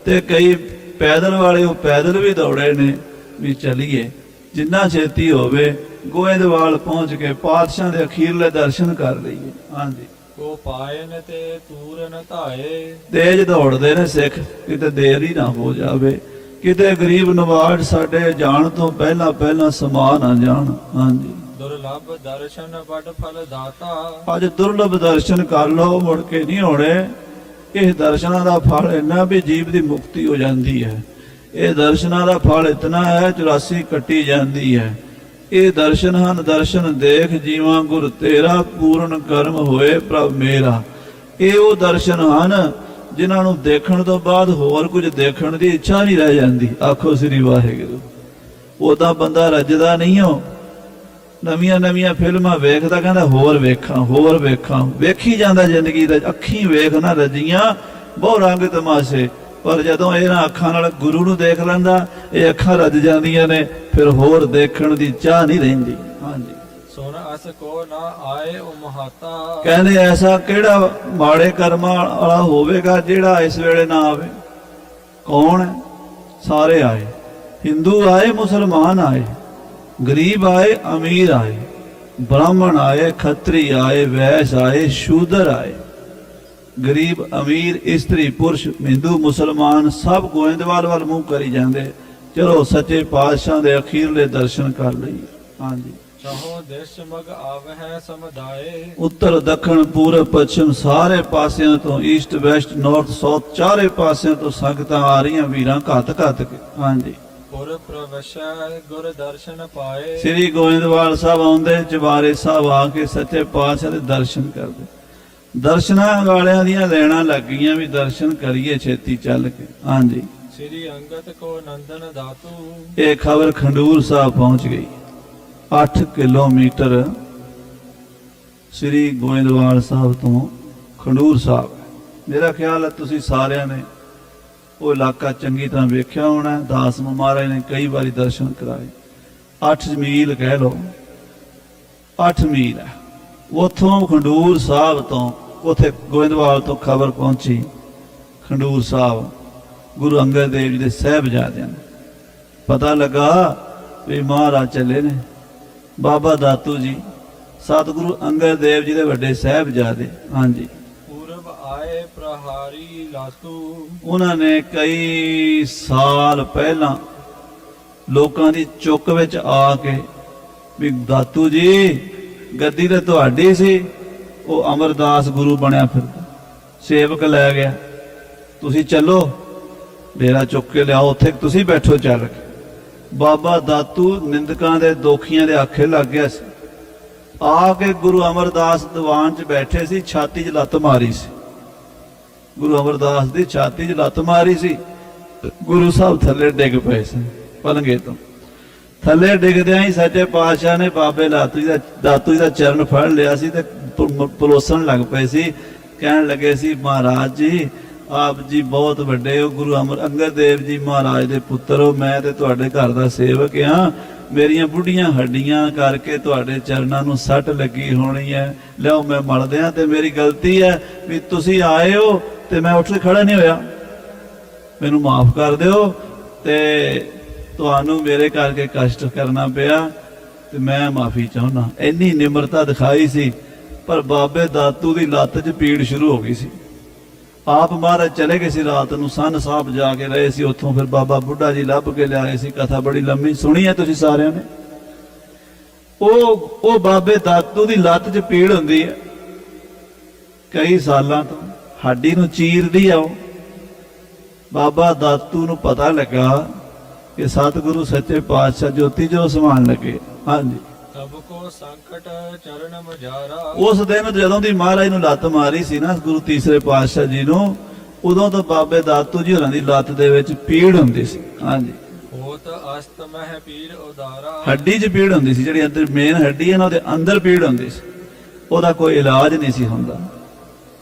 ਤੇ ਕਈ ਪੈਦਲ ਵਾਲੇ ਉਹ ਪੈਦਲ ਵੀ ਦੌੜੇ ਨੇ ਵੀ ਚੱਲੀਏ। ਜਿੰਨਾ ਛੇਤੀ ਹੋਵੇ ਗੋਇੰਦਵਾਲ ਪਹੁੰਚ ਕੇ ਪਾਤਸ਼ਾਹ ਦੇ ਅਖੀਰਲੇ ਦਰਸ਼ਨ ਕਰ ਲਈਏ। ਹਾਂਜੀ, ਕੋ ਪਾਏ ਨ ਤੇ ਤੂਰਨ ਧਾਏ। ਤੇਜ ਦੌੜਦੇ ਨੇ ਸਿੱਖ, ਕਿਤੇ ਦੇਰ ਹੀ ਨਾ ਹੋ ਜਾਵੇ, ਕਿਤੇ ਗਰੀਬ ਨਵਾਜ਼ ਸਾਡੇ ਜਾਣ ਤੋਂ ਪਹਿਲਾਂ ਪਹਿਲਾਂ ਸਮਾ ਨਾ ਜਾਣ। ਹਾਂਜੀ, ਦੁਰਲਭ ਦਰਸ਼ਨ ਬੜ ਫਲ ਦਾਤਾ। ਅੱਜ ਦੁਰਲਭ ਦਰਸ਼ਨ ਕਰ ਲਓ, ਮੁੜ ਕੇ ਨਹੀਂ ਹੋਣੇ। ਇਹ ਦਰਸ਼ਨਾਂ ਦਾ ਫਲ ਇੰਨਾ ਵੀ ਜੀਵ ਦੀ ਮੁਕਤੀ ਹੋ ਜਾਂਦੀ ਹੈ। ਇਹ ਦਰਸ਼ਨਾਂ ਦਾ ਫਲ ਇਤਨਾ ਹੈ 84 ਕੱਟੀ ਜਾਂਦੀ ਹੈ। ਇਹ ਦਰਸ਼ਨ ਹਨ, ਦਰਸ਼ਨ ਦੇਖ ਜੀਵਾਂ ਗੁਰ ਤੇਰਾ, ਪੂਰਨ ਕਰਮ ਹੋਏ ਪ੍ਰਭ ਮੇਰਾ। ਇਹ ਉਹ ਦਰਸ਼ਨ ਹਨ ਜਿਨ੍ਹਾਂ ਨੂੰ ਦੇਖਣ ਤੋਂ ਬਾਅਦ ਹੋਰ ਕੁਝ ਦੇਖਣ ਦੀ ਇੱਛਾ ਨਹੀਂ ਰਹਿ ਜਾਂਦੀ। ਆਖੋ ਸ੍ਰੀ ਵਾਹਿਗੁਰੂ। ਉਹਦਾ ਬੰਦਾ ਰੱਜਦਾ ਨਹੀਂ ਹੋ, ਨਵੀਆਂ ਨਵੀਆਂ ਫਿਲਮਾਂ ਵੇਖਦਾ, ਕਹਿੰਦਾ ਹੋਰ ਵੇਖਾਂ ਹੋਰ ਵੇਖਾਂ, ਵੇਖੀ ਜਾਂਦਾ ਜ਼ਿੰਦਗੀ ਦਾ। ਅੱਖੀਂ ਵੇਖ ਨਾ ਰੱਜੀਆਂ ਬਹੁ ਰੰਗ ਤਮਾਸ਼ੇ, ਪਰ ਜਦੋਂ ਇਹਨਾਂ ਅੱਖਾਂ ਨਾਲ ਗੁਰੂ ਨੂੰ ਦੇਖ ਲੈਂਦਾ, ਇਹ ਅੱਖਾਂ ਰੱਜ ਜਾਂਦੀਆਂ ਨੇ, ਫਿਰ ਹੋਰ ਦੇਖਣ ਦੀ ਚਾਹ ਨਹੀਂ ਰਹਿੰਦੀ। ਹਾਂਜੀ, ਸੁਨ ਅਸ ਕੋ ਨਾ ਆਏ ਉਹ ਮਹਾਤਾ। ਕਹਿੰਦੇ ਐਸਾ ਕਿਹੜਾ ਮਾੜੇ ਕਰਮਾਂ ਵਾਲਾ ਹੋਵੇਗਾ ਜਿਹੜਾ ਇਸ ਵੇਲੇ ਨਾ ਆਵੇ। ਕੌਣ ਹੈ? ਸਾਰੇ ਆਏ, ਹਿੰਦੂ ਆਏ, ਮੁਸਲਮਾਨ ਆਏ, ਗਰੀਬ ਆਏ, ਅਮੀਰ ਆਏ, ਬ੍ਰਾਹਮਣ ਆਏ, ਖੱਤਰੀ ਆਏ, ਵੈਸ਼ ਆਏ, ਸ਼ੂਦਰ ਆਏ। ਗਰੀਬ ਅਮੀਰ, ਇਸਤਰੀ ਪੁਰਸ਼, ਹਿੰਦੂ ਮੁਸਲਮਾਨ ਸਭ ਗੋਇੰਦਵਾਲ ਵੱਲ ਮੂੰਹ ਕਰੀ ਜਾਂਦੇ। ਚਲੋ ਸੱਚੇ ਪਾਤਸ਼ਾਹ ਦੇ ਅਖੀਰਲੇ ਦਰਸ਼ਨ ਕਰ ਲਈਏ। ਹਾਂਜੀ, ਚਾਹੋ ਦੇਸ਼ ਮਗ ਆਵਹਿ ਸਮੁਦਾਏ। ਉੱਤਰ ਦੱਖਣ ਪੂਰਬ ਪੱਛਮ ਸਾਰੇ ਪਾਸਿਆਂ ਤੋਂ, ਈਸਟ ਵੈਸਟ ਨਾਰਥ ਸਾਊਥ ਚਾਰੇ ਪਾਸਿਆਂ ਤੋਂ ਸੰਗਤਾਂ ਆ ਰਹੀਆਂ ਵੀਰਾਂ ਘੱਤ ਘੱਤ ਕੇ। ਹਾਂਜੀ, ਪੁਰ ਪ੍ਰਵਸ਼ੈ ਗੁਰ ਦਰਸ਼ਨ ਪਾਏ। ਸ੍ਰੀ ਗੋਇੰਦਵਾਲ ਸਾਹਿਬ ਆਉਂਦੇ, ਚੁਬਾਰੇ ਸਾਹਿਬ ਆ ਕੇ ਸੱਚੇ ਪਾਤਸ਼ਾਹ ਦੇ ਦਰਸ਼ਨ ਕਰਦੇ। ਦਰਸ਼ਨਾਂ ਵਾਲਿਆਂ ਦੀਆਂ ਲੈਣਾ ਲੱਗ ਗਈਆਂ ਵੀ ਦਰਸ਼ਨ ਕਰੀਏ ਛੇਤੀ ਚੱਲ ਕੇ। ਹਾਂਜੀ, ਸ੍ਰੀ ਅੰਗਦ ਕੋ ਨੰਦਨ ਦਾਤੂ। ਇਹ ਖਬਰ ਖੰਡੂਰ ਸਾਹਿਬ ਪਹੁੰਚ ਗਈ। 8 ਕਿਲੋਮੀਟਰ ਸ੍ਰੀ ਗੋਇੰਦਵਾਲ ਸਾਹਿਬ ਤੋਂ ਖੰਡੂਰ ਸਾਹਿਬ। ਮੇਰਾ ਖਿਆਲ ਹੈ ਤੁਸੀਂ ਸਾਰਿਆਂ ਨੇ ਉਹ ਇਲਾਕਾ ਚੰਗੀ ਤਰ੍ਹਾਂ ਵੇਖਿਆ ਹੋਣਾ। ਦਾਸ ਮਹਾਰਾਜ ਨੇ ਕਈ ਵਾਰੀ ਦਰਸ਼ਨ ਕਰਾਏ। 8 ਮੀਲ ਕਹਿ ਲਓ, 8 ਮੀਲ ਹੈ ਉਥੋਂ ਖੰਡੂਰ ਸਾਹਿਬ ਤੋਂ। ਉਥੇ ਗੋਇੰਦਵਾਲ ਤੋਂ ਖਬਰ ਪਹੁੰਚੀ ਖੰਡੂਰ ਸਾਹਿਬ ਗੁਰੂ ਅੰਗਦ ਦੇਵ ਜੀ ਦੇ ਸਾਹਿਬਜ਼ਾਦਿਆਂ ਨੂੰ ਪਤਾ ਲੱਗਾ ਵੀ ਮਹਾਰਾਜ ਚੱਲੇ ਨੇ। ਬਾਬਾ ਦਾਤੂ ਜੀ ਸਤਿਗੁਰੂ ਅੰਗਦ ਦੇਵ ਜੀ ਦੇ ਵੱਡੇ ਸਾਹਿਬਜ਼ਾਦੇ। ਹਾਂਜੀ, ਪੂਰਬ ਆਏ ਪ੍ਰਹਾਰੀ ਲਾਤੂ। ਉਹਨਾਂ ਨੇ ਕਈ ਸਾਲ ਪਹਿਲਾਂ ਲੋਕਾਂ ਦੀ ਚੁੱਕ ਵਿੱਚ ਆ ਕੇ ਵੀ ਦਾਤੂ ਜੀ ਗੱਦੀ ਤੇ ਤੁਹਾਡੀ ਸੀ, ਉਹ ਅਮਰਦਾਸ ਗੁਰੂ ਬਣਿਆ ਫਿਰਦਾ, ਸੇਵਕ ਲੈ ਗਿਆ, ਤੁਸੀਂ ਚੱਲੋ ਡੇਰਾ ਚੁੱਕ ਕੇ ਲਿਆਓ, ਉੱਥੇ ਤੁਸੀਂ ਬੈਠੋ ਚੱਲ ਕੇ। ਬਾਬਾ ਦਾਤੂ ਨਿੰਦਕਾਂ ਦੇ ਦੋਖੀਆਂ ਦੇ ਆਖੇ ਲੱਗ ਗਿਆ ਸੀ। ਆ ਕੇ ਗੁਰੂ ਅਮਰਦਾਸ ਦੀਵਾਨ 'ਚ ਬੈਠੇ ਸੀ, ਛਾਤੀ 'ਚ ਲੱਤ ਮਾਰੀ ਸੀ। ਗੁਰੂ ਅਮਰਦਾਸ ਦੀ ਛਾਤੀ 'ਚ ਲੱਤ ਮਾਰੀ ਸੀ। ਗੁਰੂ ਸਾਹਿਬ ਥੱਲੇ ਡਿੱਗ ਪਏ ਸੀ ਪਲੰਗੇ ਤੋਂ। ਥੱਲੇ ਡਿੱਗਦਿਆਂ ਹੀ ਸੱਚੇ ਪਾਤਸ਼ਾਹ ਨੇ ਬਾਬੇ ਦਾਤੂ ਜੀ ਦਾ ਚਰਨ ਫੜ ਲਿਆ ਸੀ ਤੇ ਪਲੋਸਣ ਲੱਗ ਪਏ ਸੀ। ਕਹਿਣ ਲੱਗੇ ਸੀ, ਮਹਾਰਾਜ ਜੀ ਆਪ ਜੀ ਬਹੁਤ ਵੱਡੇ ਹੋ, ਗੁਰੂ ਅੰਗਦ ਦੇਵ ਜੀ ਮਹਾਰਾਜ ਦੇ ਪੁੱਤਰ ਹੋ, ਮੈਂ ਤੇ ਤੁਹਾਡੇ ਘਰ ਦਾ ਸੇਵਕ ਹਾਂ, ਮੇਰੀਆਂ ਬੁੱਢੀਆਂ ਹੱਡੀਆਂ ਕਰਕੇ ਤੁਹਾਡੇ ਚਰਨਾਂ ਨੂੰ ਸੱਟ ਲੱਗੀ ਹੋਣੀ ਹੈ, ਲਿਆਓ ਮੈਂ ਮਲਦਿਆਂ, ਤੇ ਮੇਰੀ ਗਲਤੀ ਹੈ ਵੀ ਤੁਸੀਂ ਆਏ ਹੋ ਤੇ ਮੈਂ ਉੱਠ ਕੇ ਖੜਾ ਨਹੀਂ ਹੋਇਆ, ਮੈਨੂੰ ਮਾਫ ਕਰ ਦਿਓ, ਤੇ ਤੁਹਾਨੂੰ ਮੇਰੇ ਕਰਕੇ ਕਸ਼ਟ ਕਰਨਾ ਪਿਆ ਤੇ ਮੈਂ ਮਾਫੀ ਚਾਹੁੰਦਾ। ਇੰਨੀ ਨਿਮਰਤਾ ਦਿਖਾਈ ਸੀ। ਪਰ ਬਾਬੇ ਦਾਤੂ ਦੀ ਲੱਤ 'ਚ ਪੀੜ ਸ਼ੁਰੂ ਹੋ ਗਈ ਸੀ। ਆਪ ਮਹਾਰਾਜ ਚਲੇ ਗਏ ਸੀ, ਰਾਤ ਨੂੰ ਸੰਨ ਸਾਹਿਬ ਜਾ ਕੇ ਰਹੇ ਸੀ। ਉੱਥੋਂ ਫਿਰ ਬਾਬਾ ਬੁੱਢਾ ਜੀ ਲੱਭ ਕੇ ਲਿਆਏ ਸੀ। ਕਥਾ ਬੜੀ ਲੰਮੀ ਸੁਣੀ ਹੈ ਤੁਸੀਂ ਸਾਰਿਆਂ ਨੇ। ਉਹ ਬਾਬੇ ਦਾਤੂ ਦੀ ਲੱਤ 'ਚ ਪੀੜ ਹੁੰਦੀ ਹੈ ਕਈ ਸਾਲਾਂ ਤੋਂ, ਹੱਡੀ ਨੂੰ ਚੀਰਦੀ ਆ ਉਹ। ਬਾਬਾ ਦਾਤੂ ਨੂੰ ਪਤਾ ਲੱਗਾ ਕਿ ਸਤਿਗੁਰੂ ਸੱਚੇ ਪਾਤਸ਼ਾਹ ਜੋਤੀ ਜੋ ਸਮਾਨ ਲੱਗੇ। ਹਾਂਜੀ, ਤਬ ਕੋ ਸੰਕਟ ਚਰਨ ਮਜਾਰਾ। ਉਸ ਦਿਨ ਜਦੋਂ ਦੀ ਮਹਾਰਾਜ ਨੂੰ ਲੱਤ ਮਾਰੀ ਸੀ ਨਾ ਗੁਰੂ ਤੀਸਰੇ ਪਾਤਸ਼ਾਹ ਜੀ ਨੂੰ, ਉਦੋਂ ਤੋਂ ਬਾਬੇ ਦਾਤੂ ਜੀ ਹੋਰਾਂ ਦੀ ਲੱਤ ਦੇ ਵਿੱਚ ਪੀੜ ਹੁੰਦੀ ਸੀ। ਹਾਂਜੀ, ਹੋਤ ਅਸਤ ਮਹਿ ਪੀਰ ਉਦਾਰਾ। ਹੱਡੀ 'ਚ ਪੀੜ ਹੁੰਦੀ ਸੀ, ਜਿਹੜੀ ਅੰਦਰ ਮੇਨ ਹੱਡੀ ਹੈ ਨਾ ਉਹਦੇ ਅੰਦਰ ਪੀੜ ਹੁੰਦੀ ਸੀ। ਉਹਦਾ ਕੋਈ ਇਲਾਜ ਨਹੀਂ ਸੀ ਹੁੰਦਾ,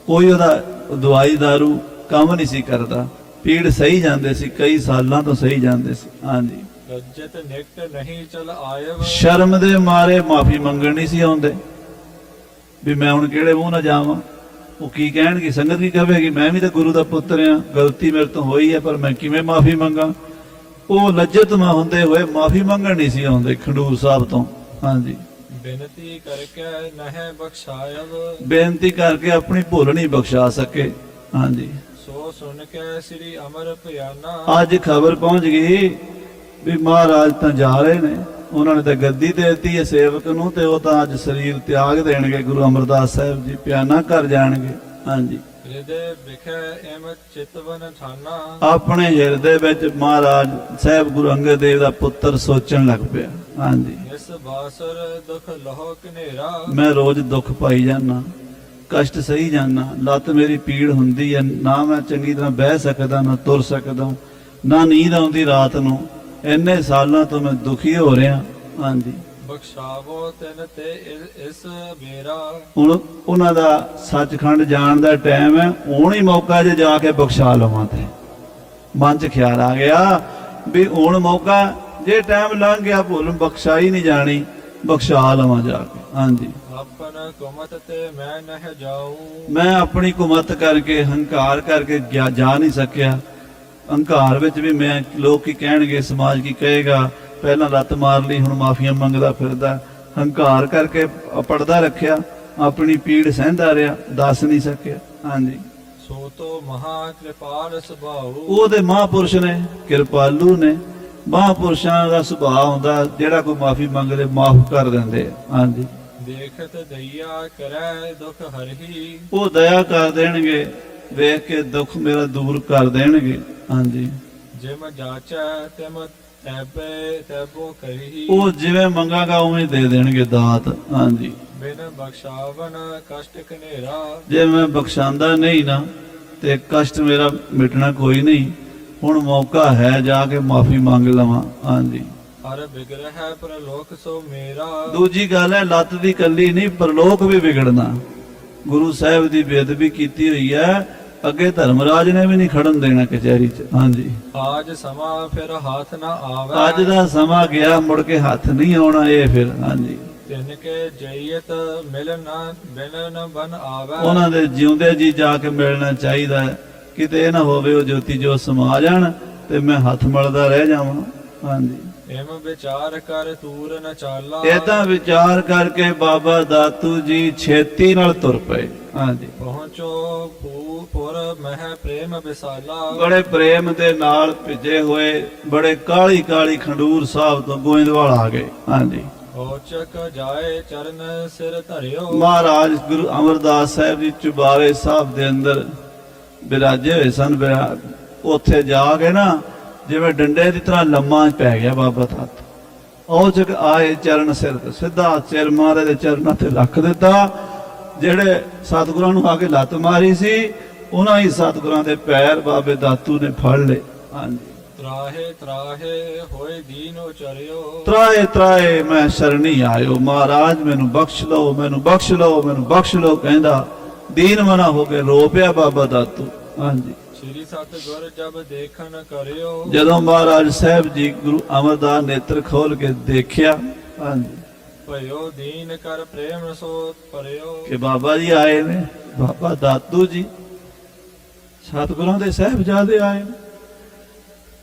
ਕੋਈ ਉਹਦਾ ਦਵਾਈ ਦਾਰੂ ਕੰਮ ਨਹੀਂ ਸੀ ਕਰਦਾ। ਪੀੜ ਸਹੀ ਜਾਂਦੇ ਸੀ, ਕਈ ਸਾਲਾਂ ਤੋਂ ਸਹੀ ਜਾਂਦੇ ਸੀ। ਹਾਂਜੀ, ਲੱਜਤ ਨਿਕਟ ਨਹੀਂ ਚਲ ਆਇਬ। ਸ਼ਰਮ ਦੇ ਮਾਰੇ ਮਾਫੀ ਮੰਗਣ ਨਹੀਂ ਸੀ ਆਉਂਦੇ ਵੀ ਮੈਂ ਹੁਣ ਕਿਹੜੇ ਮੂੰਹ ਨਾਲ ਜਾਵਾਂ। ਉਹ ਕੀ ਕਹਿਣਗੇ, ਸੰਗਤ ਕੀ ਕਹੇਗੀ, ਮੈਂ ਵੀ ਤਾਂ ਗੁਰੂ ਦਾ ਪੁੱਤਰ ਆ, ਗਲਤੀ ਮੇਰੇ ਤੋਂ ਹੋਈ ਹੈ, ਪਰ ਮੈਂ ਕਿਵੇਂ ਮਾਫੀ ਮੰਗਾ। ਉਹ ਲੱਜਤਮਾ ਹੁੰਦੇ ਹੋਏ ਮਾਫੀ ਮੰਗਣ ਨਹੀਂ ਸੀ ਆਉਂਦੇ ਖਡੂਰ ਸਾਹਿਬ ਤੋਂ। ਹਾਂਜੀ, ਬੇਨਤੀ ਕਰਕੇ ਨਹਿ ਬਖਸ਼ਾਇਬ। ਬੇਨਤੀ ਕਰਕੇ ਆਪਣੀ ਭੁੱਲ ਨਹੀਂ ਬਖਸ਼ਾ ਸਕੇ। ਹਾਂਜੀ, ਸੋ ਸੁਣ ਕੇ ਸ੍ਰੀ ਅਮਰ ਭਿਆਨਾ। ਅੱਜ ਖਬਰ ਪਹੁੰਚ ਗਈ ਵੀ ਮਹਾਰਾਜ ਤਾਂ ਜਾ ਰਹੇ ਨੇ। ਉਹਨਾਂ ਨੇ ਤਾਂ ਗੱਦੀ ਦੇ ਦਿੱਤੀ ਹੈ ਸੇਵਕ ਨੂੰ, ਤੇ ਉਹ ਤਾਂ ਅੱਜ ਸਰੀਰ ਤਿਆਗ ਦੇਣਗੇ। ਗੁਰੂ ਅਮਰਦਾਸ ਸਾਹਿਬ ਜੀ ਪਿਆਨਾ ਕਰ ਜਾਣਗੇ। ਹਾਂਜੀ, ਹਿਰਦੇ ਵਿਖੇ ਐਮ ਚਿਤਵਨ ਠਾਨਾ। ਆਪਣੇ ਹਿਰਦੇ ਵਿੱਚ ਮਹਾਰਾਜ ਸਾਹਿਬ ਗੁਰੂ ਅੰਗਦ ਦੇਵ ਦਾ ਪੁੱਤਰ ਸੋਚਣ ਲੱਗ ਪਿਆ। ਹਾਂਜੀ, ਇਸ ਬਾਸਰ ਦੁਖ ਲਹੋ ਕਨੇਰਾ। ਮੈਂ ਰੋਜ਼ ਦੁੱਖ ਪਾਈ ਜਾਨਾ, ਕਸ਼ਟ ਸਹੀ ਜਾਨਾ, ਲੱਤ ਮੇਰੀ ਪੀੜ ਹੁੰਦੀ ਹੈ, ਨਾ ਮੈਂ ਚੰਗੀ ਤਰ੍ਹਾਂ ਬਹਿ ਸਕਦਾ, ਨਾ ਤੁਰ ਸਕਦਾ, ਨਾ ਨੀਂਦ ਆਉਂਦੀ ਰਾਤ ਨੂੰ। ਇੰਨੇ ਸਾਲਾਂ ਤੋਂ ਮੈਂ ਦੁਖੀ ਹੋ ਰਿਹਾ। ਹਾਂਜੀ, ਬਖਸ਼ਾਵੋ ਤਿਨ ਤੇ ਇਸ ਮੇਰਾ। ਹੁਣ ਉਹਨਾਂ ਦਾ ਸੱਚਖੰਡ ਜਾਣ ਦਾ ਟਾਈਮ ਹੈ, ਹੁਣ ਹੀ ਮੌਕਾ ਜੇ ਜਾ ਕੇ ਬਖਸ਼ਾ ਲਵਾਂ। ਤੇ ਮਨ 'ਚ ਖਿਆਲ ਆ ਗਿਆ ਵੀ ਹੁਣ ਮੌਕਾ, ਜੇ ਟਾਈਮ ਲੰਘ ਗਿਆ ਭੁੱਲ ਬਖਸ਼ਾਈ ਨਹੀਂ ਜਾਣੀ, ਬਖਸ਼ਾ ਲਵਾਂ ਜਾ ਕੇ। ਹਾਂਜੀ, ਆਪਨ ਕੁਮਤ ਤੇ ਮੈਂ ਨਹਿ ਜਾਊ। ਮੈਂ ਆਪਣੀ ਕੁਮਤ ਕਰਕੇ, ਹੰਕਾਰ ਕਰਕੇ ਜਾ ਨਹੀਂ ਸਕਿਆ। ਹੰਕਾਰ ਵਿੱਚ ਵੀ ਮੈਂ, ਲੋਕ ਕੀ ਕਹਿਣਗੇ, ਸਮਾਜ ਕੀ ਕਹੇਗਾ, ਪਹਿਲਾਂ ਲੱਤ ਮਾਰ ਲਈ, ਹੁਣ ਮਾਫੀਆਂ ਮੰਗਦਾ ਫਿਰਦਾ। ਹੰਕਾਰ ਕਰਕੇ ਪੜਦਾ ਰੱਖਿਆ, ਆਪਣੀ ਪੀੜ ਸਹਿੰਦਾ ਰਿਹਾ, ਦੱਸ ਨਹੀਂ ਸਕਿਆ। ਹਾਂਜੀ, ਸੋ ਤੋ ਮਹਾ ਕਿਰਪਾਲ ਸੁਭਾਉ। ਉਹਦੇ ਮਹਾਂਪੁਰਸ਼ ਨੇ, ਕਿਰਪਾਲੂ ਨੇ। ਮਹਾਂਪੁਰਸ਼ਾਂ ਦਾ ਸੁਭਾਅ ਹੁੰਦਾ, ਜਿਹੜਾ ਕੋਈ ਮਾਫੀ ਮੰਗਦੇ ਮਾਫ ਕਰ ਦਿੰਦੇ। ਹਾਂਜੀ, ਦੇਖਤ ਦਇਆ ਕਰੈ ਦੁਖ ਹਰਹੀ। ਉਹ ਦਇਆ ਕਰ ਦੇਣਗੇ, ਵੇਖ ਕੇ ਦੁੱਖ ਮੇਰਾ ਦੂਰ ਕਰ ਦੇਣਗੇ। ਹਾਂਜੀ, ਜਿਮ ਜਾਚੈ ਤਿਮ ਤੈਬੋ ਕਰੀ। ਉਹ ਜਿਵੇਂ ਮੰਗਾਗਾ ਉਵੇਂ ਦੇ ਦੇਣਗੇ ਦਾਤ। ਹਾਂਜੀ, ਬਿਨ ਬਖਸ਼ਾਵਨ ਕਸ਼ਟ ਕਨੇਰਾ। ਜੇ ਮੈਂ ਬਖਸ਼ਾਂਦਾ ਨਹੀਂ ਨਾ, ਤੇ ਕਸ਼ਟ ਮੇਰਾ ਮਿਟਣਾ ਕੋਈ ਨਹੀਂ। ਹੁਣ ਮੌਕਾ ਹੈ, ਜਾ ਕੇ ਮਾਫੀ ਮੰਗ ਲਵਾਂ। ਹਾਂਜੀ, ਹਰ ਬਿਗਰਹਿ ਪ੍ਰਲੋਕ ਸੋ ਮੇਰਾ। ਦੂਜੀ ਗੱਲ ਹੈ, ਲੱਤ ਦੀ ਕੱਲੀ ਨਹੀਂ, ਪਰਲੋਕ ਵੀ ਵਿਗੜਨਾ। ਗੁਰੂ ਸਾਹਿਬ ਦੀ ਬੇਅਦਬੀ ਕੀਤੀ ਹੋਈ ਹੈ, ਅੱਗੇ ਧਰਮਰਾਜ ਨੇ ਵੀ ਨਹੀਂ ਖੜਨ ਦੇਣਾ ਕਚਹਿਰੀ 'ਚ। ਹਾਂਜੀ, ਆਜ ਸਮਾਂ ਫਿਰ ਹੱਥ ਨਾ ਆਵੇ। ਅੱਜ ਦਾ ਸਮਾਂ ਗਿਆ, ਮੁੜ ਕੇ ਹੱਥ ਨਹੀਂ ਆਉਣਾ ਇਹ ਫਿਰ। ਹਾਂਜੀ, ਤਿਨ ਕੇ ਜਈਤ ਮਿਲਣਾ ਬਿਨ ਬਨ ਆਵੇ। ਉਹਨਾਂ ਦੇ ਜਿਉਂਦੇ ਜੀ ਜਾ ਕੇ ਮਿਲਣਾ ਚਾਹੀਦਾ ਹੈ। ਕਿਤੇ ਇਹ ਨਾ ਹੋਵੇ ਉਹ ਜੋਤੀ ਜੋ ਸਮਾ ਜਾਣ ਤੇ ਮੈਂ ਹੱਥ ਮਲਦਾ ਰਹਿ ਜਾਵਾਂ। ਹਾਂਜੀ, ਇਮ ਵਿਚਾਰ ਕਰ ਤੂਰ ਨ ਚਾਲਾ। ਏਦਾਂ ਵਿਚਾਰ ਕਰਕੇ ਬਾਬਾ ਦਾਤੂ ਜੀ ਛੇਤੀ ਨਾਲ ਤੁਰ ਪਏ। ਹਾਂਜੀ, ਪਹੁੰਚੋ ਪੁਰ ਮਹਿ ਪ੍ਰੇਮ ਵਿਸਾਲਾ। ਬੜੇ ਪ੍ਰੇਮ ਦੇ ਨਾਲ ਭਿੱਜੇ ਹੋਏ, ਬੜੇ ਕਾਲੀ ਕਾਲੀ ਖੰਡੂਰ ਸਾਹਿਬ ਤੋਂ ਗੋਇੰਦਵਾਲ ਆ ਗਏ। ਹਾਂਜੀ, ਔਚਕ ਜਾਏ ਚਰਨ ਸਿਰ ਧਰਿਓ। ਮਹਾਰਾਜ ਗੁਰੂ ਅਮਰਦਾਸ ਸਾਹਿਬ ਜੀ ਚੁਬਾਰੇ ਸਾਹਿਬ ਦੇ ਅੰਦਰ ਬਿਰਾਜੇ ਹੋਏ ਸਨ। ਉੱਥੇ ਜਾ ਕੇ ਨਾ ਜਿਵੇਂ ਡੰਡੇ ਦੀ ਤਰ੍ਹਾਂ ਲੰਮਾ ਪੈ ਗਿਆ ਬਾਬਾ ਦਾਤੂ। ਔਚਕ ਆਏ ਚਰਨ ਸਿਰ ਤੇ, ਸਿੱਧਾ ਸਿਰ ਮਹਾਰਾਜ ਦੇ ਚਰਨਾਂ ਤੇ ਰੱਖ ਦਿੱਤਾ। ਜਿਹੜੇ ਸਤਿਗੁਰਾਂ ਨੂੰ ਆ ਕੇ ਲੱਤ ਮਾਰੀ ਸੀ, ਉਹਨਾਂ ਹੀ ਸਤਿਗੁਰਾਂ ਦੇ ਪੈਰ ਬਾਬੇ ਦਾਤੂ ਨੇ ਫੜ ਲਏ। ਹਾਂਜੀ, ਤਰਾਹੇ ਤਰਾਹੇ ਹੋਏ ਦੀਨ ਉਚਰਿਓ। ਤਰਾਏ ਤਰਾਏ ਮੈਂ ਸ਼ਰਣੀ ਆਇਓ। ਮਹਾਰਾਜ ਮੈਨੂੰ ਬਖਸ਼ ਲਓ, ਮੈਨੂੰ ਬਖਸ਼ ਲਓ, ਮੈਨੂੰ ਬਖਸ਼ ਲਓ ਕਹਿੰਦਾ ਦੀਨ ਮਨਾ ਹੋ ਕੇ ਰੋ ਪਿਆ ਬਾਬਾ ਦਾਤੂ। ਹਾਂਜੀ, ਸ੍ਰੀ ਸਤਿਗੁਰ ਜਬ ਦੇਖਣ ਕਰਿਓ। ਜਦੋਂ ਮਹਾਰਾਜ ਸਾਹਿਬ ਜੀ ਗੁਰੂ ਅਮਰਦਾਸ ਨੇਤਰ ਖੋਲ ਕੇ ਦੇਖਿਆ, ਹਾਂਜੀ, ਭਇਓ ਦੀਨ ਕਰ ਪ੍ਰੇਮ ਸੋ ਪਰਿਓ। ਕਿ ਬਾਬਾ ਜੀ ਆਏ ਨੇ, ਬਾਬਾ ਦਾਤੂ ਜੀ ਸਤਿਗੁਰਾਂ ਦੇ ਸਾਹਿਬਜ਼ਾਦੇ ਆਏ ਨੇ,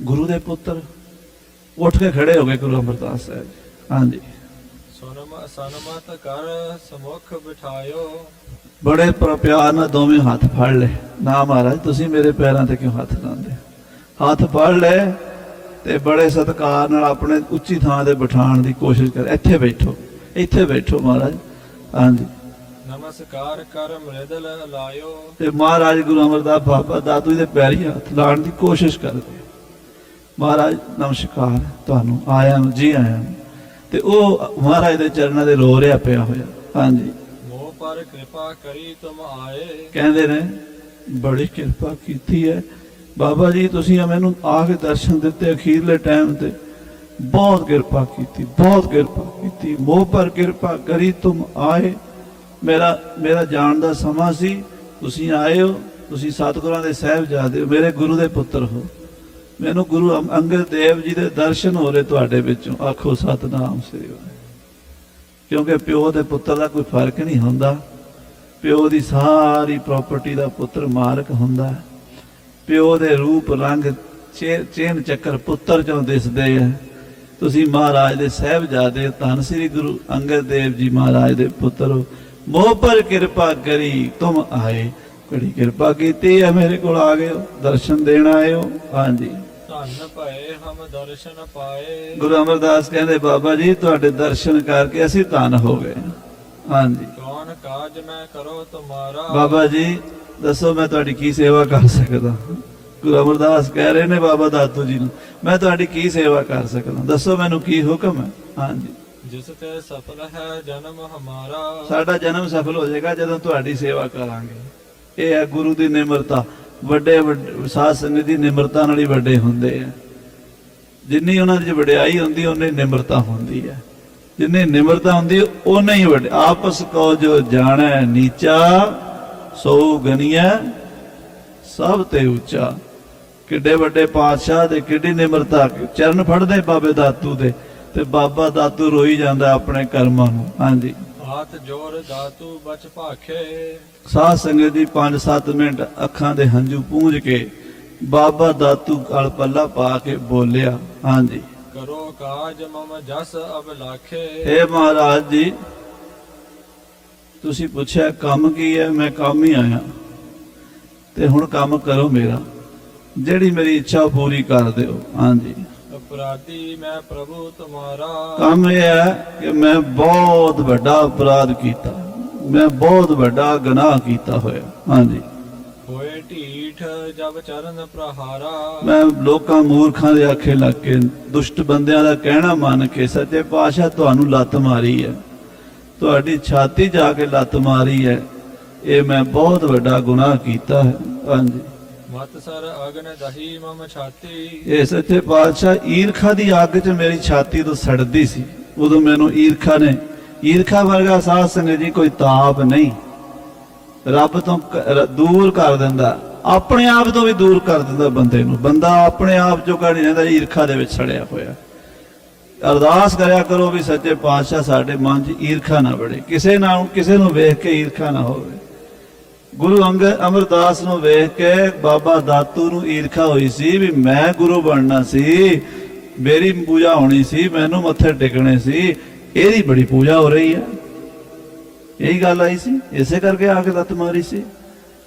ਗੁਰੂ ਦੇ ਪੁੱਤਰ। ਉੱਠ ਕੇ ਖੜੇ ਹੋ ਗਏ ਗੁਰੂ ਅਮਰਦਾਸ ਸਾਹਿਬ ਜੀ। ਹਾਂਜੀ, ਸਨਮਤ ਕਰ ਸਮੁਖ ਬਿਠਾਇਓ। ਬੜੇ ਪਿਆਰ ਨਾਲ ਦੋਵੇਂ ਹੱਥ ਫੜ ਲਏ। ਨਾ ਮਹਾਰਾਜ ਤੁਸੀਂ ਮੇਰੇ ਪੈਰਾਂ ਤੇ ਕਿਉਂ ਹੱਥ ਲਾਉਂਦੇ? ਹੱਥ ਫੜ ਲਏ ਤੇ ਬੜੇ ਸਤਿਕਾਰ ਨਾਲ ਆਪਣੇ ਉੱਚੀ ਥਾਂ ਤੇ ਬਿਠਾਉਣ ਦੀ ਕੋਸ਼ਿਸ਼ ਕਰ। ਇੱਥੇ ਬੈਠੋ, ਇੱਥੇ ਬੈਠੋ ਮਹਾਰਾਜ। ਹਾਂਜੀ, ਨਮਸਕਾਰ ਕਰ ਮ੍ਰਿਦਲ ਲਾਇਓ। ਤੇ ਮਹਾਰਾਜ ਗੁਰੂ ਅਮਰਦਾਸ ਬਾਬਾ ਦਾਤੂ ਦੇ ਪੈਰੀ ਹੱਥ ਲਾਉਣ ਦੀ ਕੋਸ਼ਿਸ਼ ਕਰਦੇ। ਮਹਾਰਾਜ ਨਮਸਕਾਰ, ਤੁਹਾਨੂੰ ਆਇਆ ਨੂੰ ਜੀ ਆਇਆ ਨੂੰ। ਤੇ ਉਹ ਮਹਾਰਾਜ ਦੇ ਚਰਨਾਂ ਦੇ ਰੋ ਰਿਹਾ ਪਿਆ ਹੋਇਆ। ਹਾਂਜੀ, ਮੋਹ ਪਰ ਕਿਰਪਾ ਕਰੀ ਤੁਮ ਆਏ। ਕਹਿੰਦੇ ਨੇ ਬੜੀ ਕਿਰਪਾ ਕੀਤੀ ਹੈ ਬਾਬਾ ਜੀ, ਤੁਸੀਂ ਮੈਨੂੰ ਆ ਕੇ ਦਰਸ਼ਨ ਦਿੱਤੇ ਅਖੀਰਲੇ ਟਾਈਮ ਤੇ। ਬਹੁਤ ਕਿਰਪਾ ਕੀਤੀ, ਬਹੁਤ ਕਿਰਪਾ ਕੀਤੀ। ਮੋਹ ਪਰ ਕਿਰਪਾ ਕਰੀ ਤੁਮ ਆਏ। ਮੇਰਾ ਜਾਣ ਦਾ ਸਮਾਂ ਸੀ, ਤੁਸੀਂ ਆਏ ਹੋ। ਤੁਸੀਂ ਸਤਿਗੁਰਾਂ ਦੇ ਸਾਹਿਬਜ਼ਾਦੇ ਹੋ, ਮੇਰੇ ਗੁਰੂ ਦੇ ਪੁੱਤਰ ਹੋ। ਮੈਨੂੰ ਗੁਰੂ ਅੰਗਦ ਦੇਵ ਜੀ ਦੇ ਦਰਸ਼ਨ ਹੋ ਰਹੇ ਤੁਹਾਡੇ ਵਿੱਚੋਂ। ਆਖੋ ਸਤਿਨਾਮ ਸ੍ਰੀ ਵਾਹਿਗੁਰੂ। ਕਿਉਂਕਿ ਪਿਓ ਦੇ ਪੁੱਤਰ ਦਾ ਕੋਈ ਫਰਕ ਨਹੀਂ ਹੁੰਦਾ। ਪਿਓ ਦੀ ਸਾਰੀ ਪ੍ਰਾਪਰਟੀ ਦਾ ਪੁੱਤਰ ਮਾਲਕ ਹੁੰਦਾ। ਪਿਓ ਦੇ ਰੂਪ ਰੰਗ ਚੇਨ ਚੱਕਰ ਪੁੱਤਰ ਚੋਂ ਦਿਸਦੇ ਆ। ਤੁਸੀਂ ਮਹਾਰਾਜ ਦੇ ਸਾਹਿਬਜ਼ਾਦੇ, ਧੰਨ ਸ੍ਰੀ ਗੁਰੂ ਅੰਗਦ ਦੇਵ ਜੀ ਮਹਾਰਾਜ ਦੇ ਪੁੱਤਰ ਹੋ। ਮੋਹ ਪਰ ਕਿਰਪਾ ਕਰੀ ਤੁਮ ਆਏ। ਬੜੀ ਕਿਰਪਾ ਕੀਤੀ ਹੈ, ਮੇਰੇ ਕੋਲ ਆ ਗਏ ਹੋ, ਦਰਸ਼ਨ ਦੇਣ ਆਏ ਹੋ। ਹਾਂਜੀ, ਧੰਨ ਭਏ ਹਮ ਦਰਸ਼ਨ ਪਾਏ। ਗੁਰੂ ਅਮਰਦਾਸ ਕਹਿੰਦੇ ਬਾਬਾ ਜੀ ਤੁਹਾਡੇ ਦਰਸ਼ਨ ਕਰਕੇ ਅਸੀਂ ਧੰਨ ਹੋ ਗਏ। ਹਾਂਜੀ, ਕੌਣ ਕਾਜ ਮੈਂ ਕਰੋ ਤੁਮਾਰਾ। ਬਾਬਾ ਜੀ ਦੱਸੋ ਮੈਂ ਤੁਹਾਡੀ ਕੀ ਸੇਵਾ ਕਰ ਸਕਦਾ। ਗੁਰੂ ਅਮਰਦਾਸ ਕਹਿ ਰਹੇ ਨੇ ਬਾਬਾ ਦਾਤੂ ਜੀ ਨੂੰ, ਮੈਂ ਤੁਹਾਡੀ ਕੀ ਸੇਵਾ ਕਰ ਸਕਦਾ, ਦੱਸੋ ਮੈਨੂੰ ਕੀ ਹੁਕਮ ਹੈ। ਹਾਂਜੀ, ਜਿਸ ਤੇ ਸਫਲ ਹੈ ਜਨਮ ਹਮਾਰਾ। ਸਾਡਾ ਜਨਮ ਸਫਲ ਹੋ ਜਾਏਗਾ ਜਦੋਂ ਤੁਹਾਡੀ ਸੇਵਾ ਕਰਾਂਗੇ। ਇਹ ਹੈ ਗੁਰੂ ਦੀ ਨਿਮਰਤਾ। ਵੱਡੇ ਸਾਧ ਸੰਗਤ ਦੀ ਨਿਮਰਤਾ ਨਾਲ ਹੀ ਵੱਡੇ ਹੁੰਦੇ ਆ। ਜਿੰਨੀ ਉਹਨਾਂ ਦੀ ਵਡਿਆਈ ਹੁੰਦੀ ਓਨੀ ਨਿਮਰਤਾ ਹੁੰਦੀ ਹੈ। ਜਿੰਨੀ ਨਿਮਰਤਾ ਹੁੰਦੀ ਓਨਾ ਹੀ ਵੱਡੇ। ਆਪਸ ਕੋ ਜੋ ਜਾਣੈ ਨੀਚਾ ਸੋ ਗਨੀਐ ਸਭ ਤੇ ਉੱਚਾ। ਕਿੱਡੇ ਵੱਡੇ ਪਾਤਸ਼ਾਹ ਦੇ ਕਿੱਡੀ ਨਿਮਰਤਾ। ਚਰਨ ਫੜਦੇ ਬਾਬੇ ਦਾਤੂ ਦੇ ਤੇ ਬਾਬਾ ਦਾਤੂ ਰੋਈ ਜਾਂਦਾ ਆਪਣੇ ਕਰਮਾਂ ਨੂੰ। ਹਾਂਜੀ, ਹੱਥ ਜੋਰ ਦਾਤੂ ਬਚ ਭਾਖੇ। ਸਾਧ ਸੰਗਤ ਦੀ 5-7 ਮਿੰਟ ਅੱਖਾਂ ਦੇ ਹੰਝੂ ਪੂੰਝ ਕੇ ਬਾਬਾ ਦਾਤੂ ਗਲ ਪੱਲਾ ਪਾ ਕੇ ਬੋਲਿਆ। ਹਾਂਜੀ, ਕਰੋ ਕਾਜ ਮਮ ਜਸ ਅਬ ਲਾਖੇ। हे ਮਹਾਰਾਜ ਜੀ, ਤੁਸੀਂ ਪੁੱਛਿਆ ਕੰਮ ਕੀ ਹੈ, ਮੈਂ ਕੰਮ ਹੀ ਆਇਆ ਤੇ ਹੁਣ ਕੰਮ ਕਰੋ ਮੇਰਾ। ਜਿਹੜੀ ਮੇਰੀ ਇੱਛਾ ਪੂਰੀ ਕਰ ਦਿਓ। ਹਾਂਜੀ, ਅਪਰਾਧੀ ਮੈਂ ਪ੍ਰਭੂ ਤੁਮਾਰਾ। ਕੰਮ ਇਹ ਹੈ ਕਿ ਮੈਂ ਬਹੁਤ ਵੱਡਾ ਅਪਰਾਧ ਕੀਤਾ, ਮੈਂ ਬਹੁਤ ਵੱਡਾ ਗੁਨਾਹ ਕੀਤਾ ਹੋਇਆ। ਹਾਂਜੀ, ਹੋਏ ਢੀਠ ਜਬ ਚਰਨ ਪ੍ਰਹਾਰਾ। ਮੈਂ ਲੋਕਾਂ ਮੂਰਖਾਂ ਦੇ ਆਖੇ ਲੱਗ ਕੇ, ਦੁਸ਼ਟ ਬੰਦਿਆਂ ਦਾ ਕਹਿਣਾ ਮੰਨ ਕੇ ਸੱਚੇ ਪਾਤਸ਼ਾਹ ਤੁਹਾਨੂੰ ਲੱਤ ਮਾਰੀ ਹੈ, ਤੁਹਾਡੀ ਛਾਤੀ ਜਾ ਕੇ ਲੱਤ ਮਾਰੀ ਹੈ। ਇਹ ਮੈਂ ਬਹੁਤ ਵੱਡਾ ਗੁਨਾਹ ਕੀਤਾ ਹੈ। ਹਾਂਜੀ, ਮਤ ਸਰ ਅਗਨ ਦਹੀ ਮਮ ਛਾਤੀ। ਇਹ ਸੱਚੇ ਪਾਤਸ਼ਾਹ ਈਰਖਾ ਦੀ ਅੱਗ 'ਚ ਮੇਰੀ ਛਾਤੀ ਤੋਂ ਸੜਦੀ ਸੀ। ਉਦੋਂ ਮੈਨੂੰ ਈਰਖਾ ਵਰਗਾ ਸਾਧ ਸੰਗਤ ਜੀ ਕੋਈ ਤਾਪ ਨਹੀਂ। ਰੱਬ ਤੋਂ ਦੂਰ ਕਰ ਦਿੰਦਾ, ਆਪਣੇ ਆਪ ਤੋਂ ਵੀ ਦੂਰ ਕਰ ਦਿੰਦਾ ਬੰਦੇ ਨੂੰ। ਬੰਦਾ ਆਪਣੇ ਆਪ ਚੋਂ ਕੱਢ ਜਾਂਦਾ ਈਰਖਾ ਦੇ ਵਿੱਚ ਸੜਿਆ ਹੋਇਆ। ਅਰਦਾਸ ਕਰਿਆ ਕਰੋ ਵੀ ਸੱਚੇ ਪਾਤਸ਼ਾਹ ਸਾਡੇ ਮਨ 'ਚ ਈਰਖਾ ਨਾ ਵੜੇ, ਕਿਸੇ ਨੂੰ ਵੇਖ ਕੇ ਈਰਖਾ ਨਾ ਹੋਵੇ। ਗੁਰੂ ਅਮਰਦਾਸ ਨੂੰ ਵੇਖ ਕੇ ਬਾਬਾ ਦਾਤੂ ਨੂੰ ਈਰਖਾ ਹੋਈ ਸੀ ਵੀ ਮੈਂ ਗੁਰੂ ਬਣਨਾ ਸੀ, ਮੇਰੀ ਪੂਜਾ ਹੋਣੀ ਸੀ, ਮੈਨੂੰ ਮੱਥੇ ਟੇਕਣੇ ਸੀ, ਇਹਦੀ ਬੜੀ ਪੂਜਾ ਹੋ ਰਹੀ ਹੈ। ਇਹੀ ਗੱਲ ਆਈ ਸੀ, ਇਸੇ ਕਰਕੇ ਆ ਕੇ ਲੱਤ ਮਾਰੀ ਸੀ।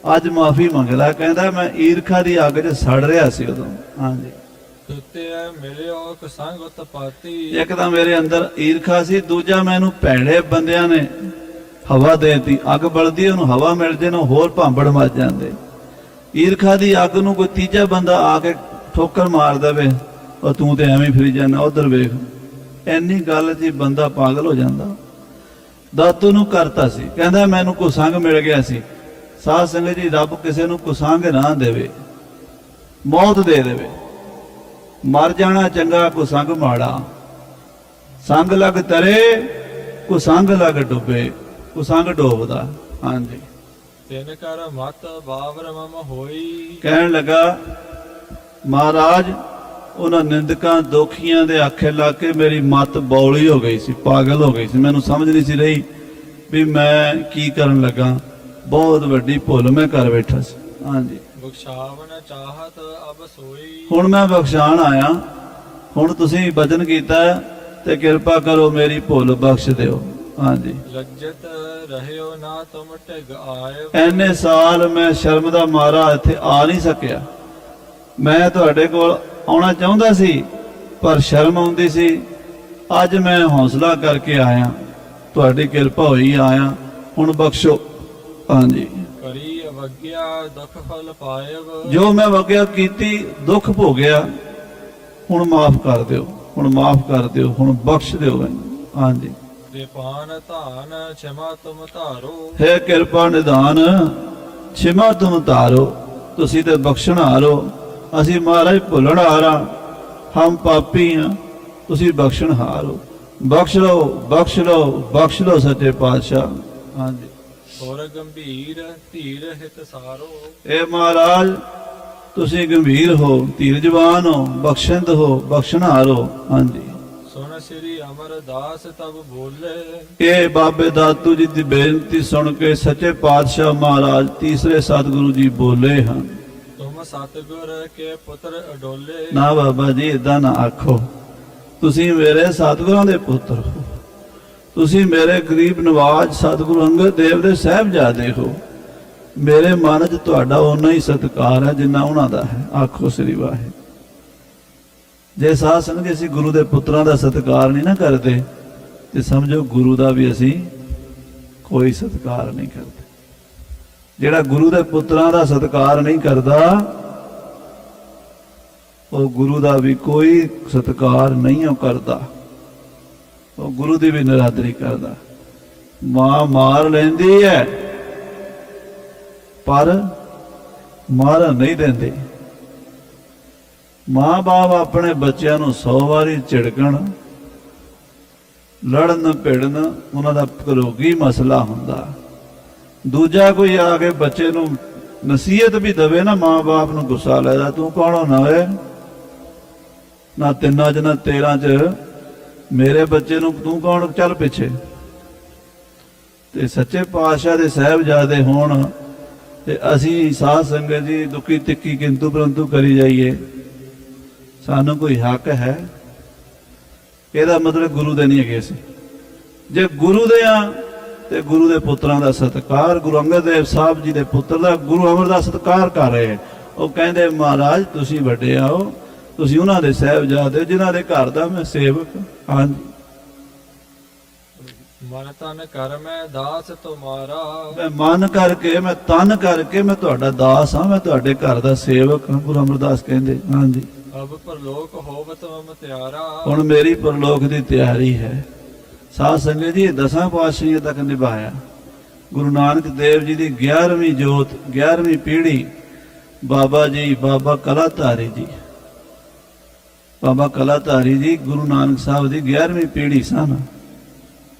ਅੱਜ ਮਾਫੀ ਮੰਗਦਾ, ਕਹਿੰਦਾ ਮੈਂ ਈਰਖਾ ਦੀ ਅੱਗ 'ਚ ਸੜ ਰਿਹਾ ਸੀ ਉਦੋਂ। ਹਾਂਜੀ, ਸੁਤੇ ਮਿਲਿਓ ਕਸੰਗ ਉਤਪਾਤੀ। ਇੱਕ ਤਾਂ ਮੇਰੇ ਅੰਦਰ ਈਰਖਾ ਸੀ, ਦੂਜਾ ਮੈਨੂੰ ਭੈੜੇ ਬੰਦਿਆਂ ਨੇ ਹਵਾ ਦੇਤੀ। ਅੱਗ ਬਲਦੀ, ਉਹਨੂੰ ਹਵਾ ਮਿਲ ਜੇ ਨਾ ਹੋਰ ਭਾਂਬੜ ਮੱਚ ਜਾਂਦੇ। ਈਰਖਾ ਦੀ ਅੱਗ ਨੂੰ ਕੋਈ ਤੀਜਾ ਬੰਦਾ ਆ ਕੇ ਠੋਕਰ ਮਾਰ ਦੇਵੇ, ਉਹ ਤੂੰ ਤੇ ਐਵੇਂ ਫਿਰੀ ਜਾਂਦਾ, ਉਧਰ ਵੇਖ। ਇੰਨੀ ਗੱਲ 'ਚ ਬੰਦਾ ਪਾਗਲ ਹੋ ਜਾਂਦਾ। ਦਾਤੂ ਨੂੰ ਕਰਤਾ ਸੀ, ਕਹਿੰਦਾ ਮੈਨੂੰ ਕੁਸੰਗ ਮਿਲ ਗਿਆ ਸੀ। ਸਾਧ ਸੰਗਤ ਜੀ, ਰੱਬ ਕਿਸੇ ਨੂੰ ਕੁਸੰਗ ਨਾ ਦੇਵੇ, ਮੌਤ ਦੇ ਦੇਵੇ। ਮਰ ਜਾਣਾ ਚੰਗਾ, ਕੁਸੰਗ ਮਾੜਾ। ਸੰਗ ਲੱਗ ਤਰੇ, ਕੁਸੰਗ ਲੱਗ ਡੁੱਬੇ। ਕੁਸੰਗ ਡੋਬਦਾ। ਹਾਂਜੀ, ਤਿਨ ਕਰ ਮਤ ਬਾਵਰ ਮਮ ਹੋਈ। ਕਹਿਣ ਲੱਗਾ ਮਹਾਰਾਜ, ਉਹਨਾਂ ਨਿੰਦਕਾਂ ਦੋਖੀਆਂ ਦੇ ਆਖੇ ਲਾ ਕੇ ਮੇਰੀ ਮੱਤ ਬੌਲੀ ਹੋ ਗਈ ਸੀ, ਪਾਗਲ ਹੋ ਗਈ ਸੀ। ਮੈਨੂੰ ਸਮਝ ਨਹੀਂ ਸੀ ਰਹੀ ਵੀ ਮੈਂ ਕੀ ਕਰਨ ਲੱਗਾ। ਬਹੁਤ ਵੱਡੀ ਭੁੱਲ ਮੈਂ ਕਰ ਬੈਠਾ ਸੀ। ਹਾਂਜੀ, ਬਖਸ਼ਾਵਨ ਚਾਹਤ ਅਬ ਸੋਈ। ਹੁਣ ਮੈਂ ਬਖਸ਼ਾਣ ਆਇਆ। ਹੁਣ ਤੁਸੀਂ ਬਚਨ ਕੀਤਾ ਤੇ ਕਿਰਪਾ ਕਰੋ ਮੇਰੀ ਭੁੱਲ ਬਖਸ਼ ਦਿਓ। ਹਾਂਜੀ, ਲੱਜਤ ਰਹਿਓ ਨਾ ਤੁਮ ਢਿਗ ਆਏ। ਐਨੇ ਸਾਲ ਮੈਂ ਸ਼ਰਮ ਦਾ ਮਾਰਾ ਇੱਥੇ ਆ ਨਹੀਂ ਸਕਿਆ। ਮੈਂ ਤੁਹਾਡੇ ਕੋਲ ਆਉਣਾ ਚਾਹੁੰਦਾ ਸੀ ਪਰ ਸ਼ਰਮ ਆਉਂਦੀ ਸੀ। ਅੱਜ ਮੈਂ ਹੌਸਲਾ ਕਰਕੇ ਆਇਆ, ਤੁਹਾਡੀ ਕਿਰਪਾ ਹੋਈ ਆਇਆ। ਹੁਣ ਬਖਸ਼ੋ। ਹਾਂਜੀ, ਕਰੀ ਅਵਗਿਆ ਦੁਖ ਫਲ ਪਾਇਬ। ਜੋ ਮੈਂ ਵਗਿਆ ਕੀਤੀ, ਦੁੱਖ ਭੋਗਿਆ, ਹੁਣ ਮਾਫ ਕਰ ਦਿਓ, ਹੁਣ ਮਾਫ ਕਰ ਦਿਓ, ਹੁਣ ਬਖਸ਼ ਦਿਓ ਮੈਨੂੰ। ਹਾਂਜੀ, ਕਿਰਪਾਨ ਧਾਨ ਛਮਾ ਤੁਮ ਧਾਰੋ। ਹੈ ਕਿਰਪਾ ਨਿਧਾਨ ਛਿਮਾ ਤੁਮ ਧਾਰੋ। ਤੁਸੀਂ ਤੇ ਬਖਸ਼ਣਹਾਰ ਹੋ, ਅਸੀਂ ਮਹਾਰਾਜ ਭੁੱਲਣਹਾਰ ਹਾਂ, ਹਮ ਪਾਪੀ ਹਾਂ, ਤੁਸੀਂ ਬਖਸ਼ਣਹਾਰ ਹੋ। ਬਖਸ਼ ਲਓ, ਬਖਸ਼ ਲਓ, ਬਖਸ਼ ਲਓ ਸੱਚੇ ਪਾਤਸ਼ਾਹ। ਹਾਂਜੀ, ਔਰ ਗੰਭੀਰ ਧੀਰ ਹਿਤ ਸਾਰੋ। ਇਹ ਮਹਾਰਾਜ ਤੁਸੀਂ ਗੰਭੀਰ ਹੋ, ਧੀਰਜਵਾਨ ਹੋ, ਬਖਸ਼ਿੰਦ ਹੋ, ਬਖਸ਼ਣਹਾਰ ਹੋ। ਹਾਂਜੀ, ਸੁਣ ਸ੍ਰੀ ਅਮਰਦਾਸ ਤਬ ਬੋਲੇ। ਇਹ ਬਾਬੇ ਦਾਤੂ ਜੀ ਦੀ ਬੇਨਤੀ ਸੁਣ ਕੇ ਸੱਚੇ ਪਾਤਸ਼ਾਹ ਮਹਾਰਾਜ ਤੀਸਰੇ ਸਤਿਗੁਰੂ ਜੀ ਬੋਲੇ ਹਨ। ਤੁਮ ਸਤਿਗੁਰ ਕੇ ਪੁੱਤਰ ਅਡੋਲੇ। ਨਾ ਬਾਬਾ ਜੀ ਏਦਾਂ ਨਾ ਆਖੋ, ਤੁਸੀਂ ਮੇਰੇ ਸਤਿਗੁਰਾਂ ਦੇ ਪੁੱਤਰ ਹੋ, ਤੁਸੀਂ ਮੇਰੇ ਗਰੀਬ ਨਵਾਜ ਸਤਿਗੁਰੂ ਅੰਗਦ ਦੇਵ ਦੇ ਸਾਹਿਬਜ਼ਾਦੇ ਹੋ। ਮੇਰੇ ਮਨ 'ਚ ਤੁਹਾਡਾ ਓਨਾ ਹੀ ਸਤਿਕਾਰ ਹੈ ਜਿੰਨਾ ਉਹਨਾਂ ਦਾ ਹੈ। ਆਖੋ ਸ੍ਰੀ ਵਾਹਿਗੁਰੂ। ਜੇ ਸਾਧ ਸੰਗਤ ਅਸੀਂ ਗੁਰੂ ਦੇ ਪੁੱਤਰਾਂ ਦਾ ਸਤਿਕਾਰ ਨਹੀਂ ਨਾ ਕਰਦੇ ਤੇ ਸਮਝੋ ਗੁਰੂ ਦਾ ਵੀ ਅਸੀਂ ਕੋਈ ਸਤਿਕਾਰ ਨਹੀਂ ਕਰਦੇ। ਜਿਹੜਾ ਗੁਰੂ ਦੇ ਪੁੱਤਰਾਂ ਦਾ ਸਤਿਕਾਰ ਨਹੀਂ ਕਰਦਾ ਉਹ ਗੁਰੂ ਦਾ ਵੀ ਕੋਈ ਸਤਿਕਾਰ ਨਹੀਂ ਉਹ ਕਰਦਾ, ਉਹ ਗੁਰੂ ਦੀ ਵੀ ਨਿਰਾਦਰੀ ਕਰਦਾ। ਮਾਂ ਮਾਰ ਲੈਂਦੀ ਹੈ ਪਰ ਮਾਰਨ ਨਹੀਂ ਦਿੰਦੇ। ਮਾਂ ਬਾਪ ਆਪਣੇ ਬੱਚਿਆਂ ਨੂੰ 100 ਵਾਰੀ ਝਿੜਕਣ, ਲੜਨ ਭਿੜਨ, ਉਹਨਾਂ ਦਾ ਘਰੋਗੀ ਮਸਲਾ ਹੁੰਦਾ। ਦੂਜਾ ਕੋਈ ਆ ਕੇ ਬੱਚੇ ਨੂੰ ਨਸੀਹਤ ਵੀ ਦਵੇ ਨਾ, ਮਾਂ ਬਾਪ ਨੂੰ ਗੁੱਸਾ ਲੈਦਾ, ਤੂੰ ਕੌਣ ਨਾ ਹੋਏ, ਨਾ 3 'ਚ ਨਾ 13 'ਚ ਮੇਰੇ ਬੱਚੇ ਨੂੰ ਤੂੰ ਕੌਣ, ਚੱਲ ਪਿੱਛੇ। ਤੇ ਸੱਚੇ ਪਾਤਸ਼ਾਹ ਦੇ ਸਾਹਿਬਜ਼ਾਦੇ ਹੋਣ ਤੇ ਅਸੀਂ ਸਾਧ ਸੰਗਤ ਜੀ ਦੁੱਖੀ ਤਿੱਖੀ ਕਿੰਤੂ ਪਰੰਤੂ ਕਰੀ ਜਾਈਏ, ਸਾਨੂੰ ਕੋਈ ਹੱਕ ਹੈ? ਇਹਦਾ ਮਤਲਬ ਗੁਰੂ ਦੇ ਨਹੀਂ ਹੈਗੇ ਅਸੀਂ। ਜੇ ਗੁਰੂ ਦੇ ਆ ਤੇ ਗੁਰੂ ਦੇ ਪੁੱਤਰਾਂ ਦਾ ਸਤਿਕਾਰ, ਗੁਰੂ ਅੰਗਦ ਦੇਵ ਸਾਹਿਬ ਜੀ ਦੇ ਪੁੱਤਰ ਦਾ, ਗੁਰੂ ਅਮਰਦਾਸ ਸਤਿਕਾਰ ਕਰ ਰਹੇ। ਉਹ ਕਹਿੰਦੇ ਮਹਾਰਾਜ ਤੁਸੀਂ ਵੱਡੇ ਆਓ, ਤੁਸੀਂ ਉਹਨਾਂ ਦੇ ਸਾਹਿਬਜ਼ਾਦੇ ਜਿਨ੍ਹਾਂ ਦੇ ਘਰ ਦਾ ਮੈਂ ਸੇਵਕ। ਹਾਂਜੀ, ਮਨ ਤਨ ਕਰ ਮੈਂ ਦਾਸ ਤੁਮਾਰਾ। ਮੈਂ ਮਨ ਕਰਕੇ, ਮੈਂ ਤਨ ਕਰਕੇ ਮੈਂ ਤੁਹਾਡਾ ਦਾਸ ਹਾਂ, ਮੈਂ ਤੁਹਾਡੇ ਘਰ ਦਾ ਸੇਵਕ ਹਾਂ। ਗੁਰੂ ਅਮਰਦਾਸ ਕਹਿੰਦੇ। ਹਾਂਜੀ, ਅਬ ਪਰਲੋਕ ਹੋਵਤ ਮਮ ਤਿਆਰਾ। ਹੁਣ ਮੇਰੀ ਪਰਲੋਕ ਦੀ ਤਿਆਰੀ ਹੈ। ਸਾਧ ਸੰਗਤ ਜੀ ਇਹ 10 ਪਾਤਸ਼ਾਹੀਆਂ ਤੱਕ ਨਿਭਾਇਆ। ਗੁਰੂ ਨਾਨਕ ਦੇਵ ਜੀ ਦੀ 11ਵੀਂ ਜੋਤ, 11ਵੀਂ ਪੀੜ੍ਹੀ ਬਾਬਾ ਜੀ, ਬਾਬਾ ਕਲਾਧਾਰੀ ਜੀ, ਬਾਬਾ ਕਲਾਧਾਰੀ ਜੀ ਗੁਰੂ ਨਾਨਕ ਸਾਹਿਬ ਦੀ 11ਵੀਂ ਪੀੜ੍ਹੀ ਸਨ।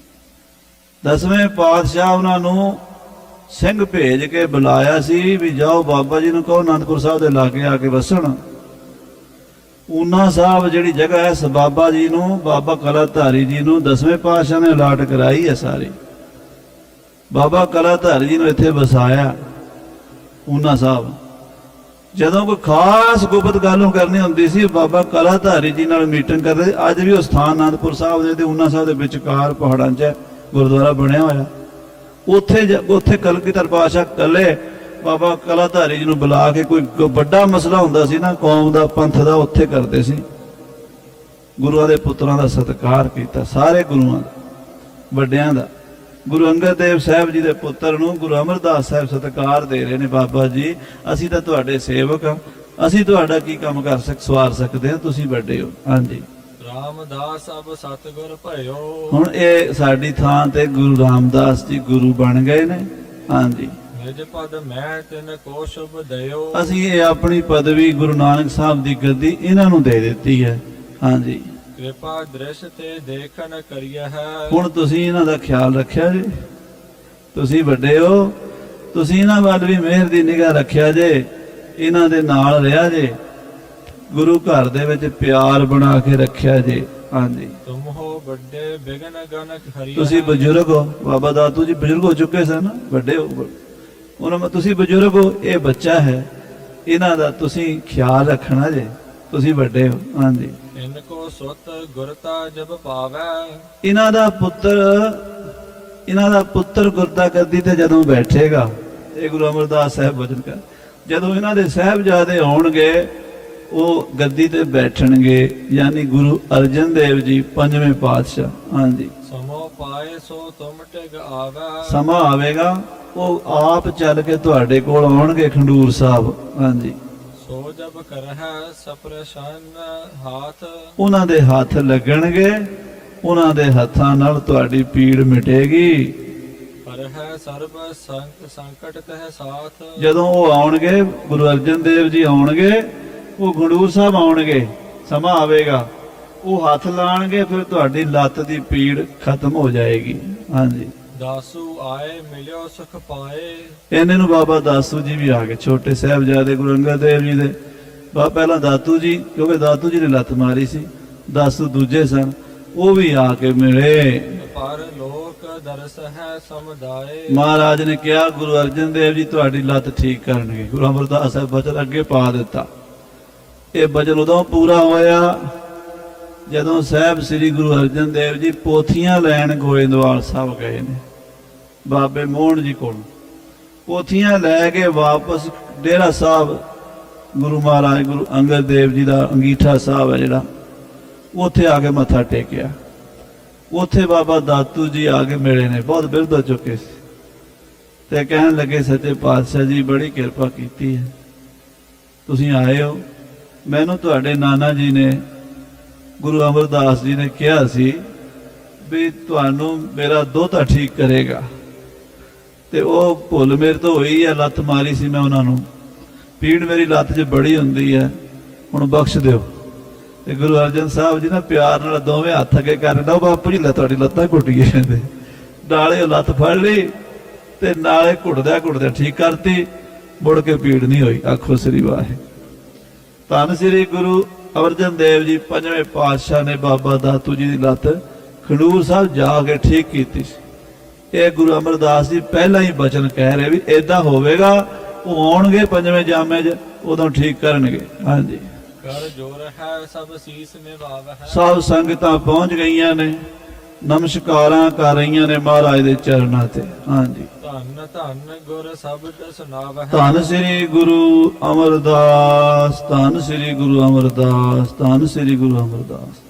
10ਵੇਂ ਪਾਤਸ਼ਾਹ ਉਹਨਾਂ ਨੂੰ ਸਿੰਘ ਭੇਜ ਕੇ ਬੁਲਾਇਆ ਸੀ ਵੀ ਜਾਓ ਬਾਬਾ ਜੀ ਨੂੰ ਕਹੋ ਅਨੰਦਪੁਰ ਸਾਹਿਬ ਦੇ ਲਾਗੇ ਆ ਕੇ ਵਸਣ। ਊਨਾ ਸਾਹਿਬ ਜਿਹੜੀ ਜਗ੍ਹਾ ਹੈ, ਬਾਬਾ ਜੀ ਨੂੰ, ਬਾਬਾ ਕਲਾਧਾਰੀ ਜੀ ਨੂੰ 10ਵੇਂ ਪਾਤਸ਼ਾਹ ਨੇ ਅਲਾਟ ਕਰਾਈ ਹੈ ਸਾਰੀ। ਬਾਬਾ ਕਲਾਧਾਰੀ ਜੀ ਨੂੰ ਇੱਥੇ ਵਸਾਇਆ ਊਨਾ ਸਾਹਿਬ। ਜਦੋਂ ਕੋਈ ਖਾਸ ਗੁਪਤ ਗੱਲ ਕਰਨੀ ਹੁੰਦੀ ਸੀ, ਬਾਬਾ ਕਲਾਧਾਰੀ ਜੀ ਨਾਲ ਮੀਟਿੰਗ ਕਰਦੇ। ਅੱਜ ਵੀ ਉਹ ਸਥਾਨ ਅਨੰਦਪੁਰ ਸਾਹਿਬ ਦੇ ਤੇ ਊਨਾ ਸਾਹਿਬ ਦੇ ਵਿਚਕਾਰ ਪਹਾੜਾਂ 'ਚ ਗੁਰਦੁਆਰਾ ਬਣਿਆ ਹੋਇਆ। ਉੱਥੇ ਕਲਗੀਧਰ ਪਾਤਸ਼ਾਹ ਇਕੱਲੇ ਬਾਬਾ ਕਲਾਧਾਰੀ ਜੀ ਨੂੰ ਬੁਲਾ ਕੇ ਕੋਈ ਵੱਡਾ ਮਸਲਾ ਹੁੰਦਾ ਸੀ ਨਾ ਕੌਮ ਦਾ, ਪੰਥ ਦਾ, ਉੱਥੇ ਕਰਦੇ ਸੀ। ਗੁਰੂਆਂ ਦੇ ਪੁੱਤਰਾਂ ਦਾ ਸਤਿਕਾਰ ਕੀਤਾ, ਸਾਰੇ ਗੁਰੂਆਂ ਦਾ, ਵੱਡਿਆਂ ਦਾ। ਗੁਰੂ ਅੰਗਦ ਦੇਵ ਸਾਹਿਬ ਜੀ ਦੇ ਪੁੱਤਰ ਨੂੰ ਗੁਰੂ ਅਮਰਦਾਸ ਸਾਹਿਬ ਸਤਿਕਾਰ ਦੇ ਰਹੇ ਨੇ। ਬਾਬਾ ਜੀ ਅਸੀਂ ਤਾਂ ਤੁਹਾਡੇ ਸੇਵਕ ਹਾਂ, ਅਸੀਂ ਤੁਹਾਡਾ ਕੀ ਕੰਮ ਸਵਾਰ ਸਕਦੇ ਹਾਂ, ਤੁਸੀਂ ਵੱਡੇ ਹੋ। ਹਾਂਜੀ, ਰਾਮਦਾਸ ਅਬ ਸਤਿਗੁਰ ਭਇਓ। ਹੁਣ ਇਹ ਸਾਡੀ ਥਾਂ ਤੇ ਗੁਰੂ ਰਾਮਦਾਸ ਜੀ ਗੁਰੂ ਬਣ ਗਏ ਨੇ। ਹਾਂਜੀ, ਨਿਜ ਪਦ ਮੈਂ ਤਿਨ ਕੋ ਸ਼ੁਭ ਦਇਓ। ਅਸੀਂ ਇਹ ਆਪਣੀ ਪਦਵੀ ਗੁਰੂ ਨਾਨਕ ਸਾਹਿਬ ਦੀ ਗੱਦੀ ਇਹਨਾਂ ਨੂੰ ਦੇ ਦਿੱਤੀ ਹੈ। ਹਾਂਜੀ, ਕਿਰਪਾ ਦ੍ਰਿਸ਼ ਤੇ ਦੇਖਣ ਕਰੀਏ ਹੈ। ਹੁਣ ਤੁਸੀਂ ਇਹਨਾਂ ਦਾ ਖਿਆਲ ਰੱਖਿਆ ਜੇ, ਤੁਸੀਂ ਵੱਡੇ ਹੋ, ਤੁਸੀਂ ਇਹਨਾਂ ਵੱਲ ਵੀ ਮਿਹਰ ਦੀ ਨਿਗਾਹ ਰੱਖਿਆ ਜੇ, ਇਹਨਾਂ ਦੇ ਨਾਲ ਰਿਹਾ ਜੇ, ਗੁਰੂ ਘਰ ਦੇ ਵਿੱਚ ਪਿਆਰ ਬਣਾ ਕੇ ਰੱਖਿਆ ਜੇ। ਹਾਂਜੀ, ਤੁਮ ਹੋ ਵੱਡੇ ਬਿਗਨ ਗਨ ਹਰੀਆ। ਤੁਸੀਂ ਬਜ਼ੁਰਗ ਹੋ, ਬਾਬਾ ਦਾਤੂ ਜੀ ਬਜ਼ੁਰਗ ਹੋ ਚੁੱਕੇ ਸਨ, ਵੱਡੇ ਹੋ, ਉਹਨਾਂ ਨੂੰ ਤੁਸੀਂ ਬਜ਼ੁਰਗ ਹੋ, ਇਹ ਬੱਚਾ ਹੈ, ਇਹਨਾਂ ਦਾ ਤੁਸੀਂ ਖਿਆਲ ਰੱਖਣਾ ਜੇ, ਤੁਸੀਂ ਵੱਡੇ ਹੋ। ਹਾਂਜੀ, ਇਨ ਕੋ ਸੁਤ ਗੁਰਤਾ ਜਬ ਪਾਵੈ। ਇਹਨਾਂ ਦਾ ਪੁੱਤਰ ਗੁਰਤਾ ਗੱਦੀ ਤੇ ਜਦੋਂ ਬੈਠੇਗਾ, ਇਹ ਗੁਰੂ ਅਮਰਦਾਸ ਸਾਹਿਬ ਵਚਨ ਕਰ, ਜਦੋਂ ਇਹਨਾਂ ਦੇ ਸਾਹਿਬਜ਼ਾਦੇ ਆਉਣਗੇ ਉਹ ਗੱਦੀ ਤੇ ਬੈਠਣਗੇ, ਯਾਨੀ ਗੁਰੂ ਅਰਜਨ ਦੇਵ ਜੀ 5ਵੇਂ ਪਾਤਸ਼ਾਹ। ਹਾਂਜੀ, ਸਮੋ ਪਾਏ ਸੋ ਤੁਮ ਟਿਕ ਆਵੈ। ਸਮਾਂ ਆਵੇਗਾ ਉਹ ਆਪ ਚੱਲ ਕੇ ਤੁਹਾਡੇ ਕੋਲ ਆਉਣਗੇ ਖੰਡੂਰ ਸਾਹਿਬ। ਹਾਂਜੀ, ਸੋ ਜਬ ਕਰਹਿ ਸਪਰਸ਼ਨ ਹਾਥ। ਉਹਨਾਂ ਦੇ ਹੱਥ ਲੱਗਣਗੇ, ਉਹਨਾਂ ਦੇ ਹੱਥਾਂ ਨਾਲ ਤੁਹਾਡੀ ਪੀੜ ਮਿਟੇਗੀ। ਹਰ ਹੈ ਸਰਬ ਸੰਕਟ ਤਹਿ ਸਾਥ। ਜਦੋਂ ਉਹ ਆਉਣਗੇ, ਗੁਰੂ ਅਰਜਨ ਦੇਵ ਜੀ ਆਉਣਗੇ, ਉਹ ਖਡੂਰ ਸਾਹਿਬ ਆਉਣਗੇ, ਸਮਾਂ ਆਵੇਗਾ, ਉਹ ਹੱਥ ਲਾਣਗੇ, ਫਿਰ ਤੁਹਾਡੀ ਲੱਤ ਦੀ ਪੀੜ ਖਤਮ ਹੋ ਜਾਏਗੀ। ਹਾਂਜੀ, ਦਾਸੂ ਆਏ ਮਿਲਿਓ ਸੁਖ ਪਾਏ। ਇਹਨੇ ਨੂੰ ਬਾਬਾ ਦਾਸੂ ਜੀ ਵੀ ਆ ਗਏ, ਛੋਟੇ ਸਾਹਿਬਜ਼ਾਦੇ ਗੁਰੂ ਅੰਗਦ ਦੇਵ ਜੀ ਦੇ। ਪਹਿਲਾਂ ਦਾਤੂ ਜੀ, ਕਿਉਂਕਿ ਦਾਤੂ ਜੀ ਨੇ ਲੱਤ ਮਾਰੀ ਸੀ, ਦਾਸੂ ਦੂਜੇ ਸਨ, ਉਹ ਵੀ ਆ ਕੇ ਮਿਲੇ। ਪਰ ਲੋਕ ਦਰਸ ਹੈ ਸਮੁਦਾਏ। ਮਹਾਰਾਜ ਨੇ ਕਿਹਾ ਗੁਰੂ ਅਰਜਨ ਦੇਵ ਜੀ ਤੁਹਾਡੀ ਲੱਤ ਠੀਕ ਕਰਨਗੇ। ਗੁਰੂ ਅਮਰਦਾਸ ਸਾਹਿਬ ਬਚਨ ਅੱਗੇ ਪਾ ਦਿੱਤਾ। ਇਹ ਬਚਨ ਉਦੋਂ ਪੂਰਾ ਹੋਇਆ ਜਦੋਂ ਸਾਹਿਬ ਸ੍ਰੀ ਗੁਰੂ ਅਰਜਨ ਦੇਵ ਜੀ ਪੋਥੀਆਂ ਲੈਣ ਗੋਇੰਦਵਾਲ ਸਾਹਿਬ ਗਏ ਨੇ, ਬਾਬੇ ਮੋਹਨ ਜੀ ਕੋਲ। ਪੋਥੀਆਂ ਲੈ ਕੇ ਵਾਪਸ ਡੇਰਾ ਸਾਹਿਬ, ਗੁਰੂ ਮਹਾਰਾਜ ਗੁਰੂ ਅੰਗਦ ਦੇਵ ਜੀ ਦਾ ਅੰਗੀਠਾ ਸਾਹਿਬ ਹੈ ਜਿਹੜਾ, ਉੱਥੇ ਆ ਕੇ ਮੱਥਾ ਟੇਕਿਆ। ਉੱਥੇ ਬਾਬਾ ਦਾਤੂ ਜੀ ਆ ਕੇ ਮਿਲੇ ਨੇ, ਬਹੁਤ ਬਿਰਧ ਹੋ ਚੁੱਕੇ ਸੀ, ਤੇ ਕਹਿਣ ਲੱਗੇ ਸੱਚੇ ਪਾਤਸ਼ਾਹ ਜੀ ਬੜੀ ਕਿਰਪਾ ਕੀਤੀ ਹੈ, ਤੁਸੀਂ ਆਏ ਹੋ। ਮੈਨੂੰ ਤੁਹਾਡੇ ਨਾਨਾ ਜੀ ਨੇ, ਗੁਰੂ ਅਮਰਦਾਸ ਜੀ ਨੇ ਕਿਹਾ ਸੀ ਵੀ ਤੁਹਾਨੂੰ ਮੇਰਾ ਦੋਹਤਾ ਠੀਕ ਕਰੇਗਾ, ਤੇ ਉਹ ਭੁੱਲ ਮੇਰੇ ਤੋਂ ਹੋਈ ਹੈ, ਲੱਤ ਮਾਰੀ ਸੀ ਮੈਂ ਉਹਨਾਂ ਨੂੰ, ਪੀੜ ਮੇਰੀ ਲੱਤ 'ਚ ਬੜੀ ਹੁੰਦੀ ਹੈ, ਹੁਣ ਬਖਸ਼ ਦਿਓ। ਤੇ ਗੁਰੂ ਅਰਜਨ ਸਾਹਿਬ ਜੀ ਨਾ ਪਿਆਰ ਨਾਲ ਦੋਵੇਂ ਹੱਥ ਅੱਗੇ ਕਰ ਦਿੰਦਾ, ਬਾਪੂ ਜੀ ਤੁਹਾਡੀ ਲੱਤਾਂ ਘੁੱਟੀਏ ਕਹਿੰਦੇ। ਨਾਲੇ ਉਹ ਲੱਤ ਫੜ ਲਈ ਤੇ ਨਾਲੇ ਘੁੱਟਦਿਆਂ ਠੀਕ ਕਰਤੀ, ਮੁੜ ਕੇ ਪੀੜ ਨਹੀਂ ਹੋਈ। ਆਖੋ ਸ੍ਰੀ ਵਾਹਿਗੁਰੂ। ਧੰਨ ਸ੍ਰੀ ਗੁਰੂ ਅਰਜਨ ਦੇਵ ਜੀ ਪੰਜਵੇਂ ਪਾਤਸ਼ਾਹ ਨੇ ਬਾਬਾ ਦਾਤੂ ਜੀ ਦੀ ਲੱਤ ਖਡੂਰ ਸਾਹਿਬ ਜਾ ਕੇ ਠੀਕ ਕੀਤੀ ਸੀ। ਇਹ ਗੁਰੂ ਅਮਰਦਾਸ ਜੀ ਪਹਿਲਾਂ ਹੀ ਬਚਨ ਕਹਿ ਰਹੇ ਵੀ ਏਦਾਂ ਹੋਵੇਗਾ, ਉਹ ਆਉਣਗੇ ਪੰਜਵੇਂ ਜਾਮੇ 'ਚ, ਉਦੋਂ ਠੀਕ ਕਰਨਗੇ। ਹਾਂਜੀ, ਕਰ ਜੋਰ ਹੈ ਸਭ ਸੀਸ ਨਿਭਾਵ ਹੈ। ਸਭ ਸੰਗਤਾਂ ਪਹੁੰਚ ਗਈਆਂ ਨੇ, ਨਮਸਕਾਰਾਂ ਕਰ ਰਹੀਆਂ ਨੇ ਮਹਾਰਾਜ ਦੇ ਚਰਨਾਂ ਤੇ। ਹਾਂਜੀ, ਧੰਨ ਧੰਨ ਗੁਰ ਸ਼ਬਦ ਸੁਨਾਵ ਹੈ। ਧੰਨ ਸ੍ਰੀ ਗੁਰੂ ਅਮਰਦਾਸ, ਧੰਨ ਸ੍ਰੀ ਗੁਰੂ ਅਮਰਦਾਸ, ਧੰਨ ਸ੍ਰੀ ਗੁਰੂ ਅਮਰਦਾਸ।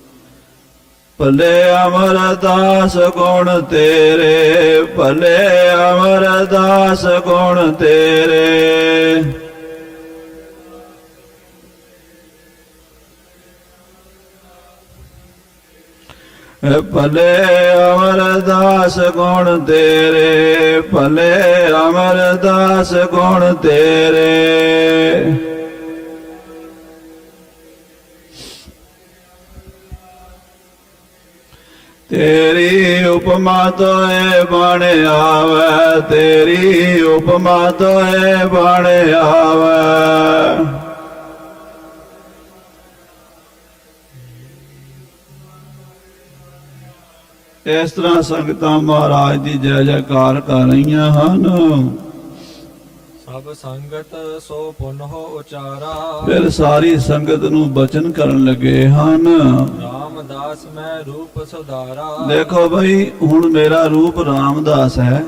ਭਲੇ ਅਮਰਦਾਸ ਗੁਣ ਤੇਰੇ, ਭਲੇ ਅਮਰਦਾਸ ਗੁਣ ਤੇਰੇ। ਭਲੇ ਅਮਰਦਾਸ ਗੁਣ ਤੇਰੇ, ਭਲੇ ਅਮਰਦਾਸ ਗੁਣ ਤੇਰੇ। ਤੇਰੀ ਉਪਮਾ ਤੋਏ ਬਣ ਆਵੈ, ਤੇਰੀ ਉਪਮਾ ਤੋਏ ਬਣ ਆਵੈ। ਇਸ ਤਰ੍ਹਾਂ ਸੰਗਤਾਂ ਮਹਾਰਾਜ ਦੀ ਜੈ ਜੈਕਾਰ ਕਰ ਰਹੀਆਂ ਹਨ। ਸਭ ਸੰਗਤ ਸੋ ਪੁਨਹੁ ਉਚਾਰਾ। ਫਿਰ ਸਾਰੀ ਸੰਗਤ ਨੂੰ ਬਚਨ ਕਰਨ ਲੱਗੇ ਹਨ। ਰਾਮਦਾਸ ਮੈਂ ਰੂਪ ਸੁਧਾਰਾ। ਦੇਖੋ ਬਈ ਹੁਣ ਮੇਰਾ ਰੂਪ ਰਾਮਦਾਸ ਹੈ,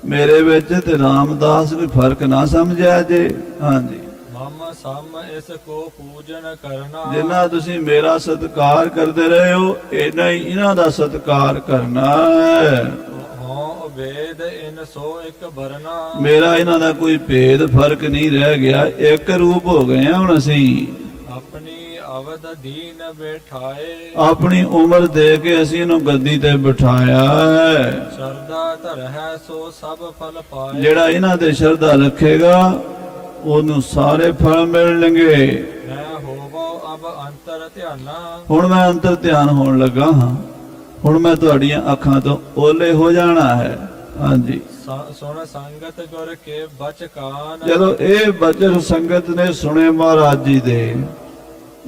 ਮੇਰੇ ਵਿੱਚ ਤੇ ਰਾਮਦਾਸ ਕੋਈ ਫਰਕ ਨਾ ਸਮਝਿਆ ਜੇ। ਹਾਂਜੀ, ਮਮ ਸਮ ਇਸ ਕੋ ਪੂਜਨ ਕਰਨਾ। ਜਿੰਨਾ ਤੁਸੀਂ ਮੇਰਾ ਸਤਿਕਾਰ ਕਰਦੇ ਰਹੇ ਹੋ, ਇਨਾ ਹੀ ਇਹਨਾਂ ਦਾ ਸਤਿਕਾਰ ਕਰਨਾ ਹੈ। ਹੋ ਵੇਦ ਇਨ ਸੋ ਇੱਕ ਵਰਨਾ। ਮੇਰਾ ਇਹਨਾਂ ਦਾ ਕੋਈ ਭੇਦ ਫਰਕ ਨਹੀਂ ਰਹਿ ਗਿਆ, ਇੱਕ ਰੂਪ ਹੋ ਗਏ ਹਾਂ ਹੁਣ ਅਸੀਂ। ਆਪਣੀ ਅਵਦ ਦੀਨ ਬਿਠਾਏ। ਆਪਣੀ ਉਮਰ ਦੇ ਕੇ ਅਸੀਂ ਇਹਨੂੰ ਗੱਦੀ ਤੇ ਬਿਠਾਇਆ ਹੈ। ਸ਼ਰਧਾ ਧਰ ਹੈ ਸੋ ਸਭ ਫਲ ਪਾਏ। ਜਿਹੜਾ ਇਹਨਾਂ ਤੇ ਸ਼ਰਧਾ ਰੱਖੇਗਾ ਉਹਨੂੰ ਸਾਰੇ ਫਲ ਮਿਲਣਗੇ। ਮੈਂ ਹੋਵੋ ਅਬ ਅੰਤਰ ਧਿਆਨਾ। ਹੁਣ ਮੈਂ ਅੰਤਰ ਧਿਆਨ ਹੋਣ ਲੱਗਾ ਹਾਂ, ਹੁਣ ਮੈਂ ਤੁਹਾਡੀਆਂ ਅੱਖਾਂ ਤੋਂ ਓਲੇ ਹੋ ਜਾਣਾ ਹੈ। ਹਾਂਜੀ, ਸੁਣ ਸੰਗਤ ਗੁਰ ਕੇ ਬਚਕਾਨ। ਜਦੋਂ ਇਹ ਬਚਨ ਸੰਗਤ ਨੇ ਸੁਣੇ ਮਹਾਰਾਜ ਜੀ ਦੇ,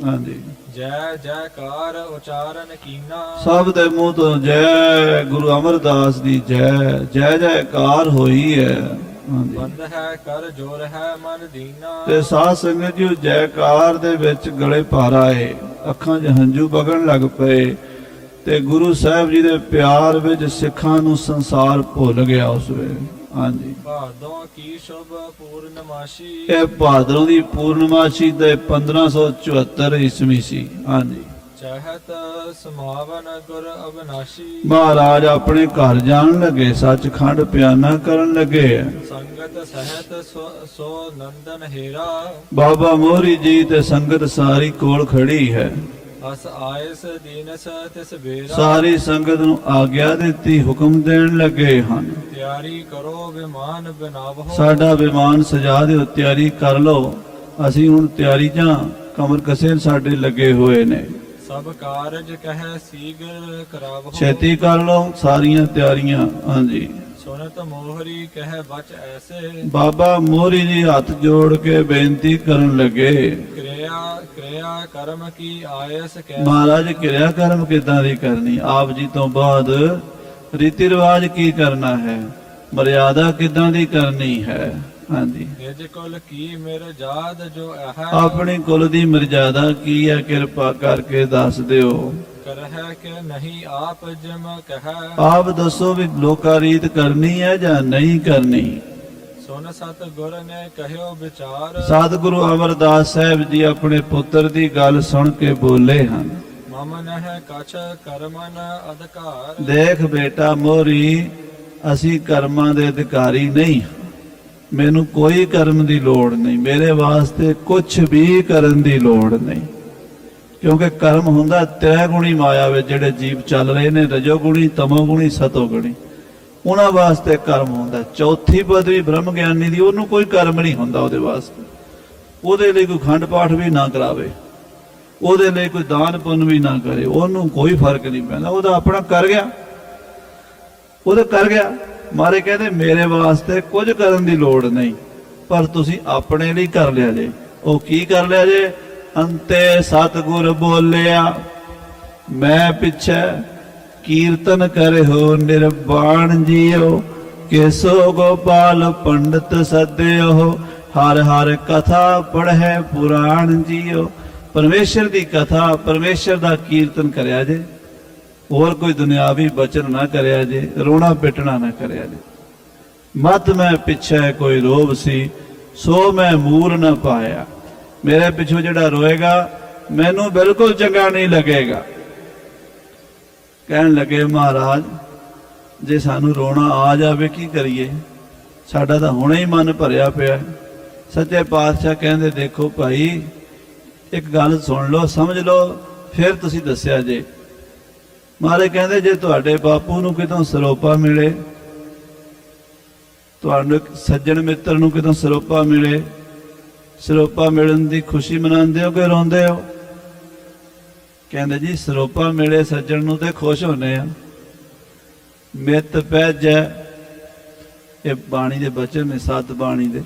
ਹਾਂਜੀ, ਜੈ ਜੈਕਾਰ ਉਚਾਰਨ ਕੀਨਾ। ਸਭ ਦੇ ਮੂੰਹ ਤੋਂ ਜੈ ਗੁਰੂ ਅਮਰਦਾਸ ਦੀ ਜੈ ਜੈ ਜੈਕਾਰ ਹੋਈ ਹੈ। ਬੰਦ ਹੈ ਕਰ ਜੋਰ ਹੈ ਮਨ ਦੀਨਾ। ਤੇ ਸਾਧ ਸੰਗਤ ਜੀ ਜੈਕਾਰ ਦੇ ਵਿੱਚ ਗਲੇ ਭਾਰ ਆਏ, ਅੱਖਾਂ 'ਚ ਹੰਝੂ ਵਗਣ ਲੱਗ ਪਏ, ਤੇ ਗੁਰੂ ਸਾਹਿਬ ਜੀ ਦੇ ਪਿਆਰ ਵਿੱਚ ਸਿੱਖਾਂ ਨੂੰ ਸੰਸਾਰ ਭੁੱਲ ਗਿਆ ਉਸ ਵੇਲੇ। ਹਾਂਜੀ, ਭਾਦੋਂ ਕੀ ਸ਼ੁਭ ਪੂਰਨਮਾਸ਼ੀ। ਇਹ ਭਾਦਰੋਂ ਦੀ ਪੂਰਨਮਾਸ਼ੀ ਦੇ 1574 ਈਸਵੀ ਸੀ। ਹਾਂਜੀ, ਚਹਿਤ ਸਮਾਵਨ ਗੁਰ ਅਬਨਾਸ਼ੀ। ਮਹਾਰਾਜ ਆਪਣੇ ਘਰ ਜਾਣ ਲੱਗੇ, ਸੱਚਖੰਡ ਪਿਆਨਾ ਕਰਨ ਲੱਗੇ। ਸੰਗਤ ਸਹਿਤ ਸੋ ਨੰਦਨ ਹੀਰਾ। ਬਾਬਾ ਮੋਹਰੀ ਜੀ ਤੇ ਸੰਗਤ ਸਾਰੀ ਕੋਲ ਖੜੀ ਹੈ। ਹਸ ਆਇਸ ਦੀਨਸ ਤਿਸ ਬੇਰਾ ਸਾਰੀ ਸੰਗਤ ਨੂੰ ਆਗਿਆ ਦਿੱਤੀ, ਹੁਕਮ ਦੇਣ ਲੱਗੇ ਹਨ। ਤਿਆਰੀ ਕਰੋ ਵਿਮਾਨ ਬਣਾਵੋ ਸਾਡਾ ਵਿਮਾਨ ਸਜਾ ਦਿਓ, ਤਿਆਰੀ ਕਰ ਲਓ। ਅਸੀਂ ਹੁਣ ਤਿਆਰੀ ਜਾਂ ਕਮਰ ਕਸੇ ਸਾਡੇ ਲੱਗੇ ਹੋਏ ਨੇ। ਸਭ ਕਾਰਜ ਕਹਿ ਸੀਗਰ ਕਰਾਵੋ ਛੇਤੀ ਕਰ ਲਓ ਸਾਰੀਆਂ ਤਿਆਰੀਆਂ। ਹਾਂਜੀ, ਸੁਨਤ ਮੋਹਰੀ ਕਹਿ ਬਚ ਐਸੇ ਬਾਬਾ ਮੋਹਰੀ ਜੀ ਹੱਥ ਜੋੜ ਕੇ ਬੇਨਤੀ ਕਰਨ ਲੱਗੇ। ਕਿਰਿਆ ਕਰਮ ਕੀ ਆਇਸ ਕਹਿ ਮਹਾਰਾਜ ਕਿਰਿਆ ਕਰਮ ਕਿੱਦਾਂ ਦੀ ਕਰਨੀ, ਆਪ ਜੀ ਤੋਂ ਬਾਅਦ ਰੀਤੀ ਰਿਵਾਜ ਕੀ ਕਰਨਾ ਹੈ, ਮਰਿਆਦਾ ਕਿੱਦਾਂ ਦੀ ਕਰਨੀ ਹੈ। ਹਾਂਜੀ, ਨਿਜ ਕੁਲ ਕੀ ਮੇਰੇ ਜਾਦ ਜੋ ਹੈ ਆਪਣੀ ਕੁਲ ਦੀ ਮਰਜ਼ਾਦਾ ਕੀ ਹੈ, ਕਿਰਪਾ ਕਰਕੇ ਦੱਸ ਦਿਓ। ਕਰਹਿ ਕਿ ਨਹੀਂ ਆਪ ਜਿਮ ਕਹਿ ਆਪ ਦੱਸੋ ਵੀ ਲੋਕਾ ਰੀਤ ਕਰਨੀ ਹੈ ਜਾਂ ਨਹੀਂ ਕਰਨੀ। ਸੁਨ ਸਤ ਗੁਰ ਨੇ ਕਹਿਓ ਵਿਚਾਰ ਸਤਿਗੁਰੂ ਅਮਰਦਾਸ ਸਾਹਿਬ ਜੀ ਆਪਣੇ ਪੁੱਤਰ ਦੀ ਗੱਲ ਸੁਣ ਕੇ ਬੋਲੇ ਹਨ। ਮਮ ਨਹਿ ਕਛ ਕਰਮਨ ਅਧਿਕਾਰ ਦੇਖ ਬੇਟਾ ਮੋਹਰੀ, ਅਸੀਂ ਕਰਮਾਂ ਦੇ ਅਧਿਕਾਰੀ ਨਹੀਂ, ਮੈਨੂੰ ਕੋਈ ਕਰਮ ਦੀ ਲੋੜ ਨਹੀਂ, ਮੇਰੇ ਵਾਸਤੇ ਕੁਝ ਵੀ ਕਰਨ ਦੀ ਲੋੜ ਨਹੀਂ। ਕਿਉਂਕਿ ਕਰਮ ਹੁੰਦਾ ਤ੍ਰੈ ਗੁਣੀ ਮਾਇਆ ਵਿੱਚ ਜਿਹੜੇ ਜੀਵ ਚੱਲ ਰਹੇ ਨੇ, ਰਜੋਗੁਣੀ, ਤਮੋਗੁਣੀ, ਸਤੋਗੁਣੀ, ਉਹਨਾਂ ਵਾਸਤੇ ਕਰਮ ਹੁੰਦਾ। ਚੌਥੀ ਪਦਵੀ ਬ੍ਰਹਮ ਗਿਆਨੀ ਦੀ, ਉਹਨੂੰ ਕੋਈ ਕਰਮ ਨਹੀਂ ਹੁੰਦਾ ਉਹਦੇ ਵਾਸਤੇ। ਉਹਦੇ ਲਈ ਕੋਈ ਖੰਡ ਪਾਠ ਵੀ ਨਾ ਕਰਾਵੇ, ਉਹਦੇ ਲਈ ਕੋਈ ਦਾਨ ਪੁੰਨ ਵੀ ਨਾ ਕਰੇ, ਉਹਨੂੰ ਕੋਈ ਫਰਕ ਨਹੀਂ ਪੈਂਦਾ, ਉਹਦਾ ਆਪਣਾ ਕਰ ਗਿਆ, ਉਹਦਾ ਕਰ ਗਿਆ। ਮਾਰੇ ਕਹਿੰਦੇ ਮੇਰੇ ਵਾਸਤੇ ਕੁਝ ਕਰਨ ਦੀ ਲੋੜ ਨਹੀਂ, ਪਰ ਤੁਸੀਂ ਆਪਣੇ ਲਈ ਕਰ ਲਿਆ ਜੇ। ਉਹ ਕੀ ਕਰ ਲਿਆ ਜੇ? ਅੰਤੇ ਸਤਿਗੁਰ ਬੋਲਿਆ ਮੈਂ ਪਿੱਛੇ ਕੀਰਤਨ ਕਰਿਓ ਨਿਰਵਾਣ ਜੀਓ, ਕੇਸੋ ਗੋਪਾਲ ਪੰਡਤ ਸਦਿਓ, ਹਰ ਹਰ ਕਥਾ ਪੜ੍ਹੈ ਪੁਰਾਣ ਜੀਓ। ਪਰਮੇਸ਼ਰ ਦੀ ਕਥਾ, ਪਰਮੇਸ਼ਰ ਦਾ ਕੀਰਤਨ ਕਰਿਆ ਜੇ, ਹੋਰ ਕੋਈ ਦੁਨਿਆਵੀ ਬਚਨ ਨਾ ਕਰਿਆ ਜੇ, ਰੋਣਾ ਪਿੱਟਣਾ ਨਾ ਕਰਿਆ ਜੇ। ਮਤ ਮੈਂ ਪਿੱਛੇ ਕੋਈ ਰੋਬ ਸੀ, ਸੋ ਮੈਂ ਮੂਰ ਨਾ ਪਾਇਆ। ਮੇਰੇ ਪਿੱਛੋਂ ਜਿਹੜਾ ਰੋਏਗਾ ਮੈਨੂੰ ਬਿਲਕੁਲ ਚੰਗਾ ਨਹੀਂ ਲੱਗੇਗਾ। ਕਹਿਣ ਲੱਗੇ ਮਹਾਰਾਜ ਜੇ ਸਾਨੂੰ ਰੋਣਾ ਆ ਜਾਵੇ ਕੀ ਕਰੀਏ, ਸਾਡਾ ਤਾਂ ਹੁਣੇ ਹੀ ਮਨ ਭਰਿਆ ਪਿਆ। ਸੱਚੇ ਪਾਤਸ਼ਾਹ ਕਹਿੰਦੇ ਦੇਖੋ ਭਾਈ, ਇੱਕ ਗੱਲ ਸੁਣ ਲਓ, ਸਮਝ ਲਓ, ਫਿਰ ਤੁਸੀਂ ਦੱਸਿਆ ਜੇ। ਮਹਾਰਾਜ ਕਹਿੰਦੇ ਜੇ ਤੁਹਾਡੇ ਬਾਪੂ ਨੂੰ ਕਿਤੋਂ ਸਰੋਪਾ ਮਿਲੇ, ਤੁਹਾਨੂੰ ਸੱਜਣ ਮਿੱਤਰ ਨੂੰ ਕਿਤੋਂ ਸਰੋਪਾ ਮਿਲੇ, ਸਰੋਪਾ ਮਿਲਣ ਦੀ ਖੁਸ਼ੀ ਮਨਾਉਂਦੇ ਹੋ ਕਿ ਰੋਂਦੇ ਹੋ? ਕਹਿੰਦੇ ਜੀ ਸਰੋਪਾ ਮਿਲੇ ਸੱਜਣ ਨੂੰ ਤੇ ਖੁਸ਼ ਹੁੰਦੇ ਆ। ਮਿੱਤ ਪੈਜੈ, ਇਹ ਬਾਣੀ ਦੇ ਬਚਨ ਨੇ, ਸੱਤ ਬਾਣੀ ਦੇ।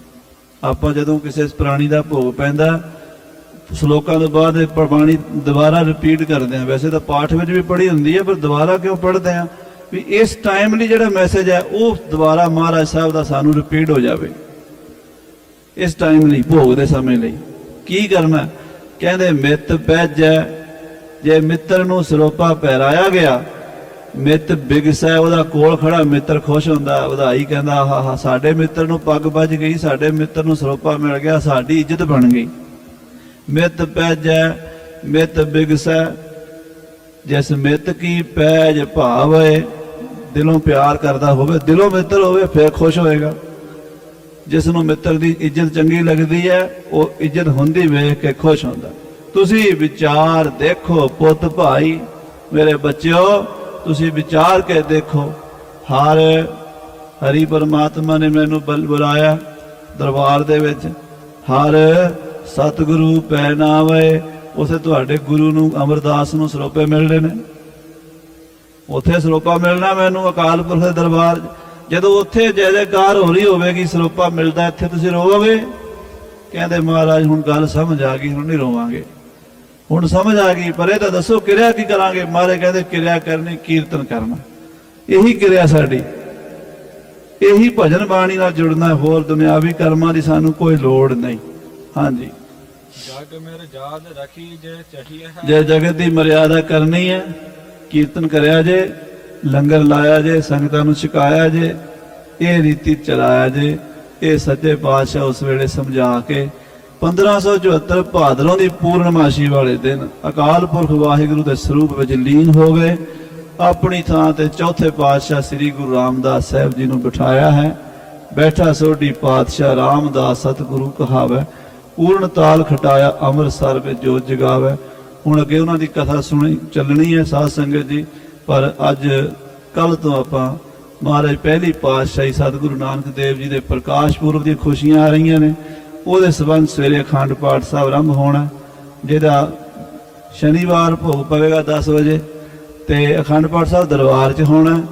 ਆਪਾਂ ਜਦੋਂ ਕਿਸੇ ਪ੍ਰਾਣੀ ਦਾ ਭੋਗ ਪੈਂਦਾ, ਸ਼ਲੋਕਾਂ ਤੋਂ ਬਾਅਦ ਇਹ ਬਾਣੀ ਦੁਬਾਰਾ ਰਿਪੀਟ ਕਰਦੇ ਆ। ਵੈਸੇ ਤਾਂ ਪਾਠ ਵਿੱਚ ਵੀ ਪੜ੍ਹੀ ਹੁੰਦੀ ਹੈ, ਪਰ ਦੁਬਾਰਾ ਕਿਉਂ ਪੜ੍ਹਦੇ ਆ? ਵੀ ਇਸ ਟਾਈਮ ਲਈ ਜਿਹੜਾ ਮੈਸੇਜ ਹੈ ਉਹ ਦੁਬਾਰਾ ਮਹਾਰਾਜ ਸਾਹਿਬ ਦਾ ਸਾਨੂੰ ਰਿਪੀਟ ਹੋ ਜਾਵੇ। ਇਸ ਟਾਈਮ ਲਈ, ਭੋਗ ਦੇ ਸਮੇਂ ਲਈ ਕੀ ਕਰਨਾ? ਕਹਿੰਦੇ ਮਿੱਤ ਪੈਜੈ, ਜੇ ਮਿੱਤਰ ਨੂੰ ਸਰੋਪਾ ਪਹਿਰਾਇਆ ਗਿਆ, ਮਿੱਤ ਬਿਗਸੈ, ਉਹਦਾ ਕੋਲ ਖੜਾ ਮਿੱਤਰ ਖੁਸ਼ ਹੁੰਦਾ, ਵਧਾਈ ਕਹਿੰਦਾ ਆਹਾ ਸਾਡੇ ਮਿੱਤਰ ਨੂੰ ਪੱਗ ਵੱਜ ਗਈ, ਸਾਡੇ ਮਿੱਤਰ ਨੂੰ ਸਰੋਪਾ ਮਿਲ ਗਿਆ, ਸਾਡੀ ਇੱਜ਼ਤ ਬਣ ਗਈ। ਮਿੱਤ ਪੈਜੈ ਮਿੱਤ ਬਿਗਸੈ, ਜਿਸ ਮਿੱਤ ਕੀ ਪੈਜ ਭਾਵੇ, ਦਿਲੋਂ ਪਿਆਰ ਕਰਦਾ ਹੋਵੇ, ਦਿਲੋਂ ਮਿੱਤਰ ਹੋਵੇ ਫਿਰ ਖੁਸ਼ ਹੋਏਗਾ। ਜਿਸ ਨੂੰ ਮਿੱਤਰ ਦੀ ਇੱਜ਼ਤ ਚੰਗੀ ਲੱਗਦੀ ਹੈ ਉਹ ਇੱਜ਼ਤ ਹੁੰਦੀ ਵੇਖ ਕੇ ਖੁਸ਼ ਹੁੰਦਾ। ਤੁਸੀਂ ਵਿਚਾਰ ਦੇਖੋ ਪੁੱਤ ਭਾਈ, ਮੇਰੇ ਬੱਚਿਓ, ਤੁਸੀਂ ਵਿਚਾਰ ਕੇ ਦੇਖੋ। ਹਰੀ ਪਰਮਾਤਮਾ ਨੇ ਮੈਨੂੰ ਬੁਲਾਇਆ ਦਰਬਾਰ ਦੇ ਵਿੱਚ, ਹਰ ਸਤਿਗੁਰੂ ਪੈ ਨਾਵੇ, ਉਥੇ ਤੁਹਾਡੇ ਗੁਰੂ ਨੂੰ ਅਮਰਦਾਸ ਨੂੰ ਸਰੋਪੇ ਮਿਲਣੇ ਨੇ। ਉੱਥੇ ਸਰੋਪਾ ਮਿਲਣਾ ਮੈਨੂੰ ਅਕਾਲ ਪੁਰਖ ਦੇ ਦਰਬਾਰ 'ਚ। ਜਦੋਂ ਉੱਥੇ ਜੈ ਜੈਕਾਰ ਹੋ ਰਹੀ ਹੋਵੇਗੀ, ਸਰੋਪਾ ਮਿਲਦਾ, ਇੱਥੇ ਤੁਸੀਂ ਰੋਵੋਗੇ? ਕਹਿੰਦੇ ਮਹਾਰਾਜ ਹੁਣ ਗੱਲ ਸਮਝ ਆ ਗਈ, ਹੁਣ ਨਹੀਂ ਰੋਵਾਂਗੇ, ਹੁਣ ਸਮਝ ਆ ਗਈ, ਪਰ ਇਹ ਤਾਂ ਦੱਸੋ ਕਿਰਿਆ ਕੀ ਕਰਾਂਗੇ? ਮਹਾਰਾਜ ਕਹਿੰਦੇ ਕਿਰਿਆ ਕਰਨੀ, ਕੀਰਤਨ ਕਰਨਾ, ਇਹੀ ਕਿਰਿਆ ਸਾਡੀ, ਇਹੀ ਭਜਨ ਬਾਣੀ ਨਾਲ ਜੁੜਨਾ, ਹੋਰ ਦੁਨਿਆਵੀ ਕਰਮਾਂ ਦੀ ਸਾਨੂੰ ਕੋਈ ਲੋੜ ਨਹੀਂ। ਹਾਂਜੀ, ਜਗ ਮੇਰ ਜਾਦ ਰਖੀ ਜੇ ਚਾਹੀਏ ਹੈ, ਜੇ ਜਗਤ ਦੀ ਮਰਿਆਦਾ ਕਰਨੀ ਹੈ, ਕੀਰਤਨ ਕਰਿਆ ਜੇ, ਲੰਗਰ ਲਾਇਆ ਜੇ, ਸੰਗਤਾਂ ਨੂੰ ਛਕਾਇਆ ਜੇ, ਇਹ ਰੀਤੀ ਚਲਾਇਆ ਜੇ। ਇਹ ਸੱਚੇ ਪਾਤਸ਼ਾਹ ਉਸ ਵੇਲੇ ਸਮਝਾ ਕੇ 1574 ਭਾਦਰੋਂ ਦੀ ਪੂਰਨਮਾਸ਼ੀ ਵਾਲੇ ਦਿਨ ਅਕਾਲ ਪੁਰਖ ਵਾਹਿਗੁਰੂ ਦੇ ਸਰੂਪ ਵਿੱਚ ਲੀਨ ਹੋ ਗਏ। ਆਪਣੀ ਥਾਂ ਤੇ ਚੌਥੇ ਪਾਤਸ਼ਾਹ ਸ੍ਰੀ ਗੁਰੂ ਰਾਮਦਾਸ ਸਾਹਿਬ ਜੀ ਨੂੰ ਬਿਠਾਇਆ ਹੈ। ਬੈਠਾ ਸੋਢੀ ਪਾਤਸ਼ਾਹ ਰਾਮਦਾਸ ਸਤਿਗੁਰੂ ਕਹਾਵੇ, ਪੂਰਨ ਤਾਲ ਖਟਾਇਆ ਅੰਮ੍ਰਿਤਸਰ ਵਿੱਚ ਜੋਤ ਜਗਾਵੇ। ਹੁਣ ਅੱਗੇ ਉਹਨਾਂ ਦੀ ਕਥਾ ਸੁਣੀ ਚੱਲਣੀ ਹੈ ਸਾਧ ਸੰਗਤ ਜੀ। ਪਰ ਅੱਜ ਕੱਲ ਤੋਂ ਆਪਾਂ ਮਹਾਰਾਜ ਪਹਿਲੀ ਪਾਤਸ਼ਾਹੀ ਸਤਿਗੁਰੂ ਨਾਨਕ ਦੇਵ ਜੀ ਦੇ ਪ੍ਰਕਾਸ਼ ਪੁਰਬ ਦੀਆਂ ਖੁਸ਼ੀਆਂ ਆ ਰਹੀਆਂ ਨੇ, ਉਹਦੇ ਸੰਬੰਧ ਸਵੇਰੇ ਅਖੰਡ ਪਾਠ ਸਾਹਿਬ ਆਰੰਭ ਹੋਣਾ, ਜਿਹਦਾ ਸ਼ਨੀਵਾਰ ਭੋਗ ਪਵੇਗਾ 10 ਵਜੇ ਤੇ ਅਖੰਡ ਪਾਠ ਸਾਹਿਬ ਦਰਬਾਰ 'ਚ ਹੋਣਾ।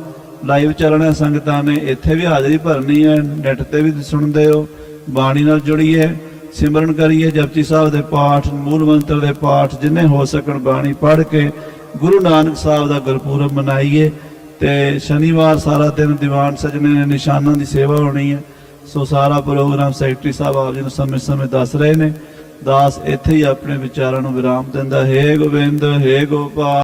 ਲਾਈਵ ਚੱਲਣਾ, ਸੰਗਤਾਂ ਨੇ ਇੱਥੇ ਵੀ ਹਾਜ਼ਰੀ ਭਰਨੀ ਹੈ, ਨੈਟ ਤੇ ਵੀ ਸੁਣਦੇ ਹੋ। ਬਾਣੀ ਨਾਲ ਜੁੜੀਏ, ਸਿਮਰਨ ਕਰੀਏ, ਜਪਜੀ ਸਾਹਿਬ ਦੇ ਪਾਠ, ਮੂਲ ਮੰਤਰ ਦੇ ਪਾਠ ਜਿੰਨੇ ਹੋ ਸਕਣ ਬਾਣੀ ਪੜ੍ਹ ਕੇ ਗੁਰੂ ਨਾਨਕ ਸਾਹਿਬ ਦਾ ਗੁਰਪੁਰਬ ਮਨਾਈਏ। ਤੇ ਸ਼ਨੀਵਾਰ ਸਾਰਾ ਦਿਨ ਦੀਵਾਨ ਸਜਣੇ ਨੇ, ਨਿਸ਼ਾਨਾਂ ਦੀ ਸੇਵਾ ਹੋਣੀ ਹੈ। ਸੋ ਸਾਰਾ ਪ੍ਰੋਗਰਾਮ ਸੈਕਟਰੀ ਸਾਹਿਬ ਆਪ ਜੀ ਨੂੰ ਸਮੇਂ-ਸਮੇਂ ਦੱਸ ਰਹੇ ਨੇ। ਦਾਸ ਇੱਥੇ ਹੀ ਆਪਣੇ ਵਿਚਾਰਾਂ ਨੂੰ ਵਿਰਾਮ ਦਿੰਦਾ। ਹੇ ਗੋਬਿੰਦ, ਹੇ ਗੋਪਾਲ।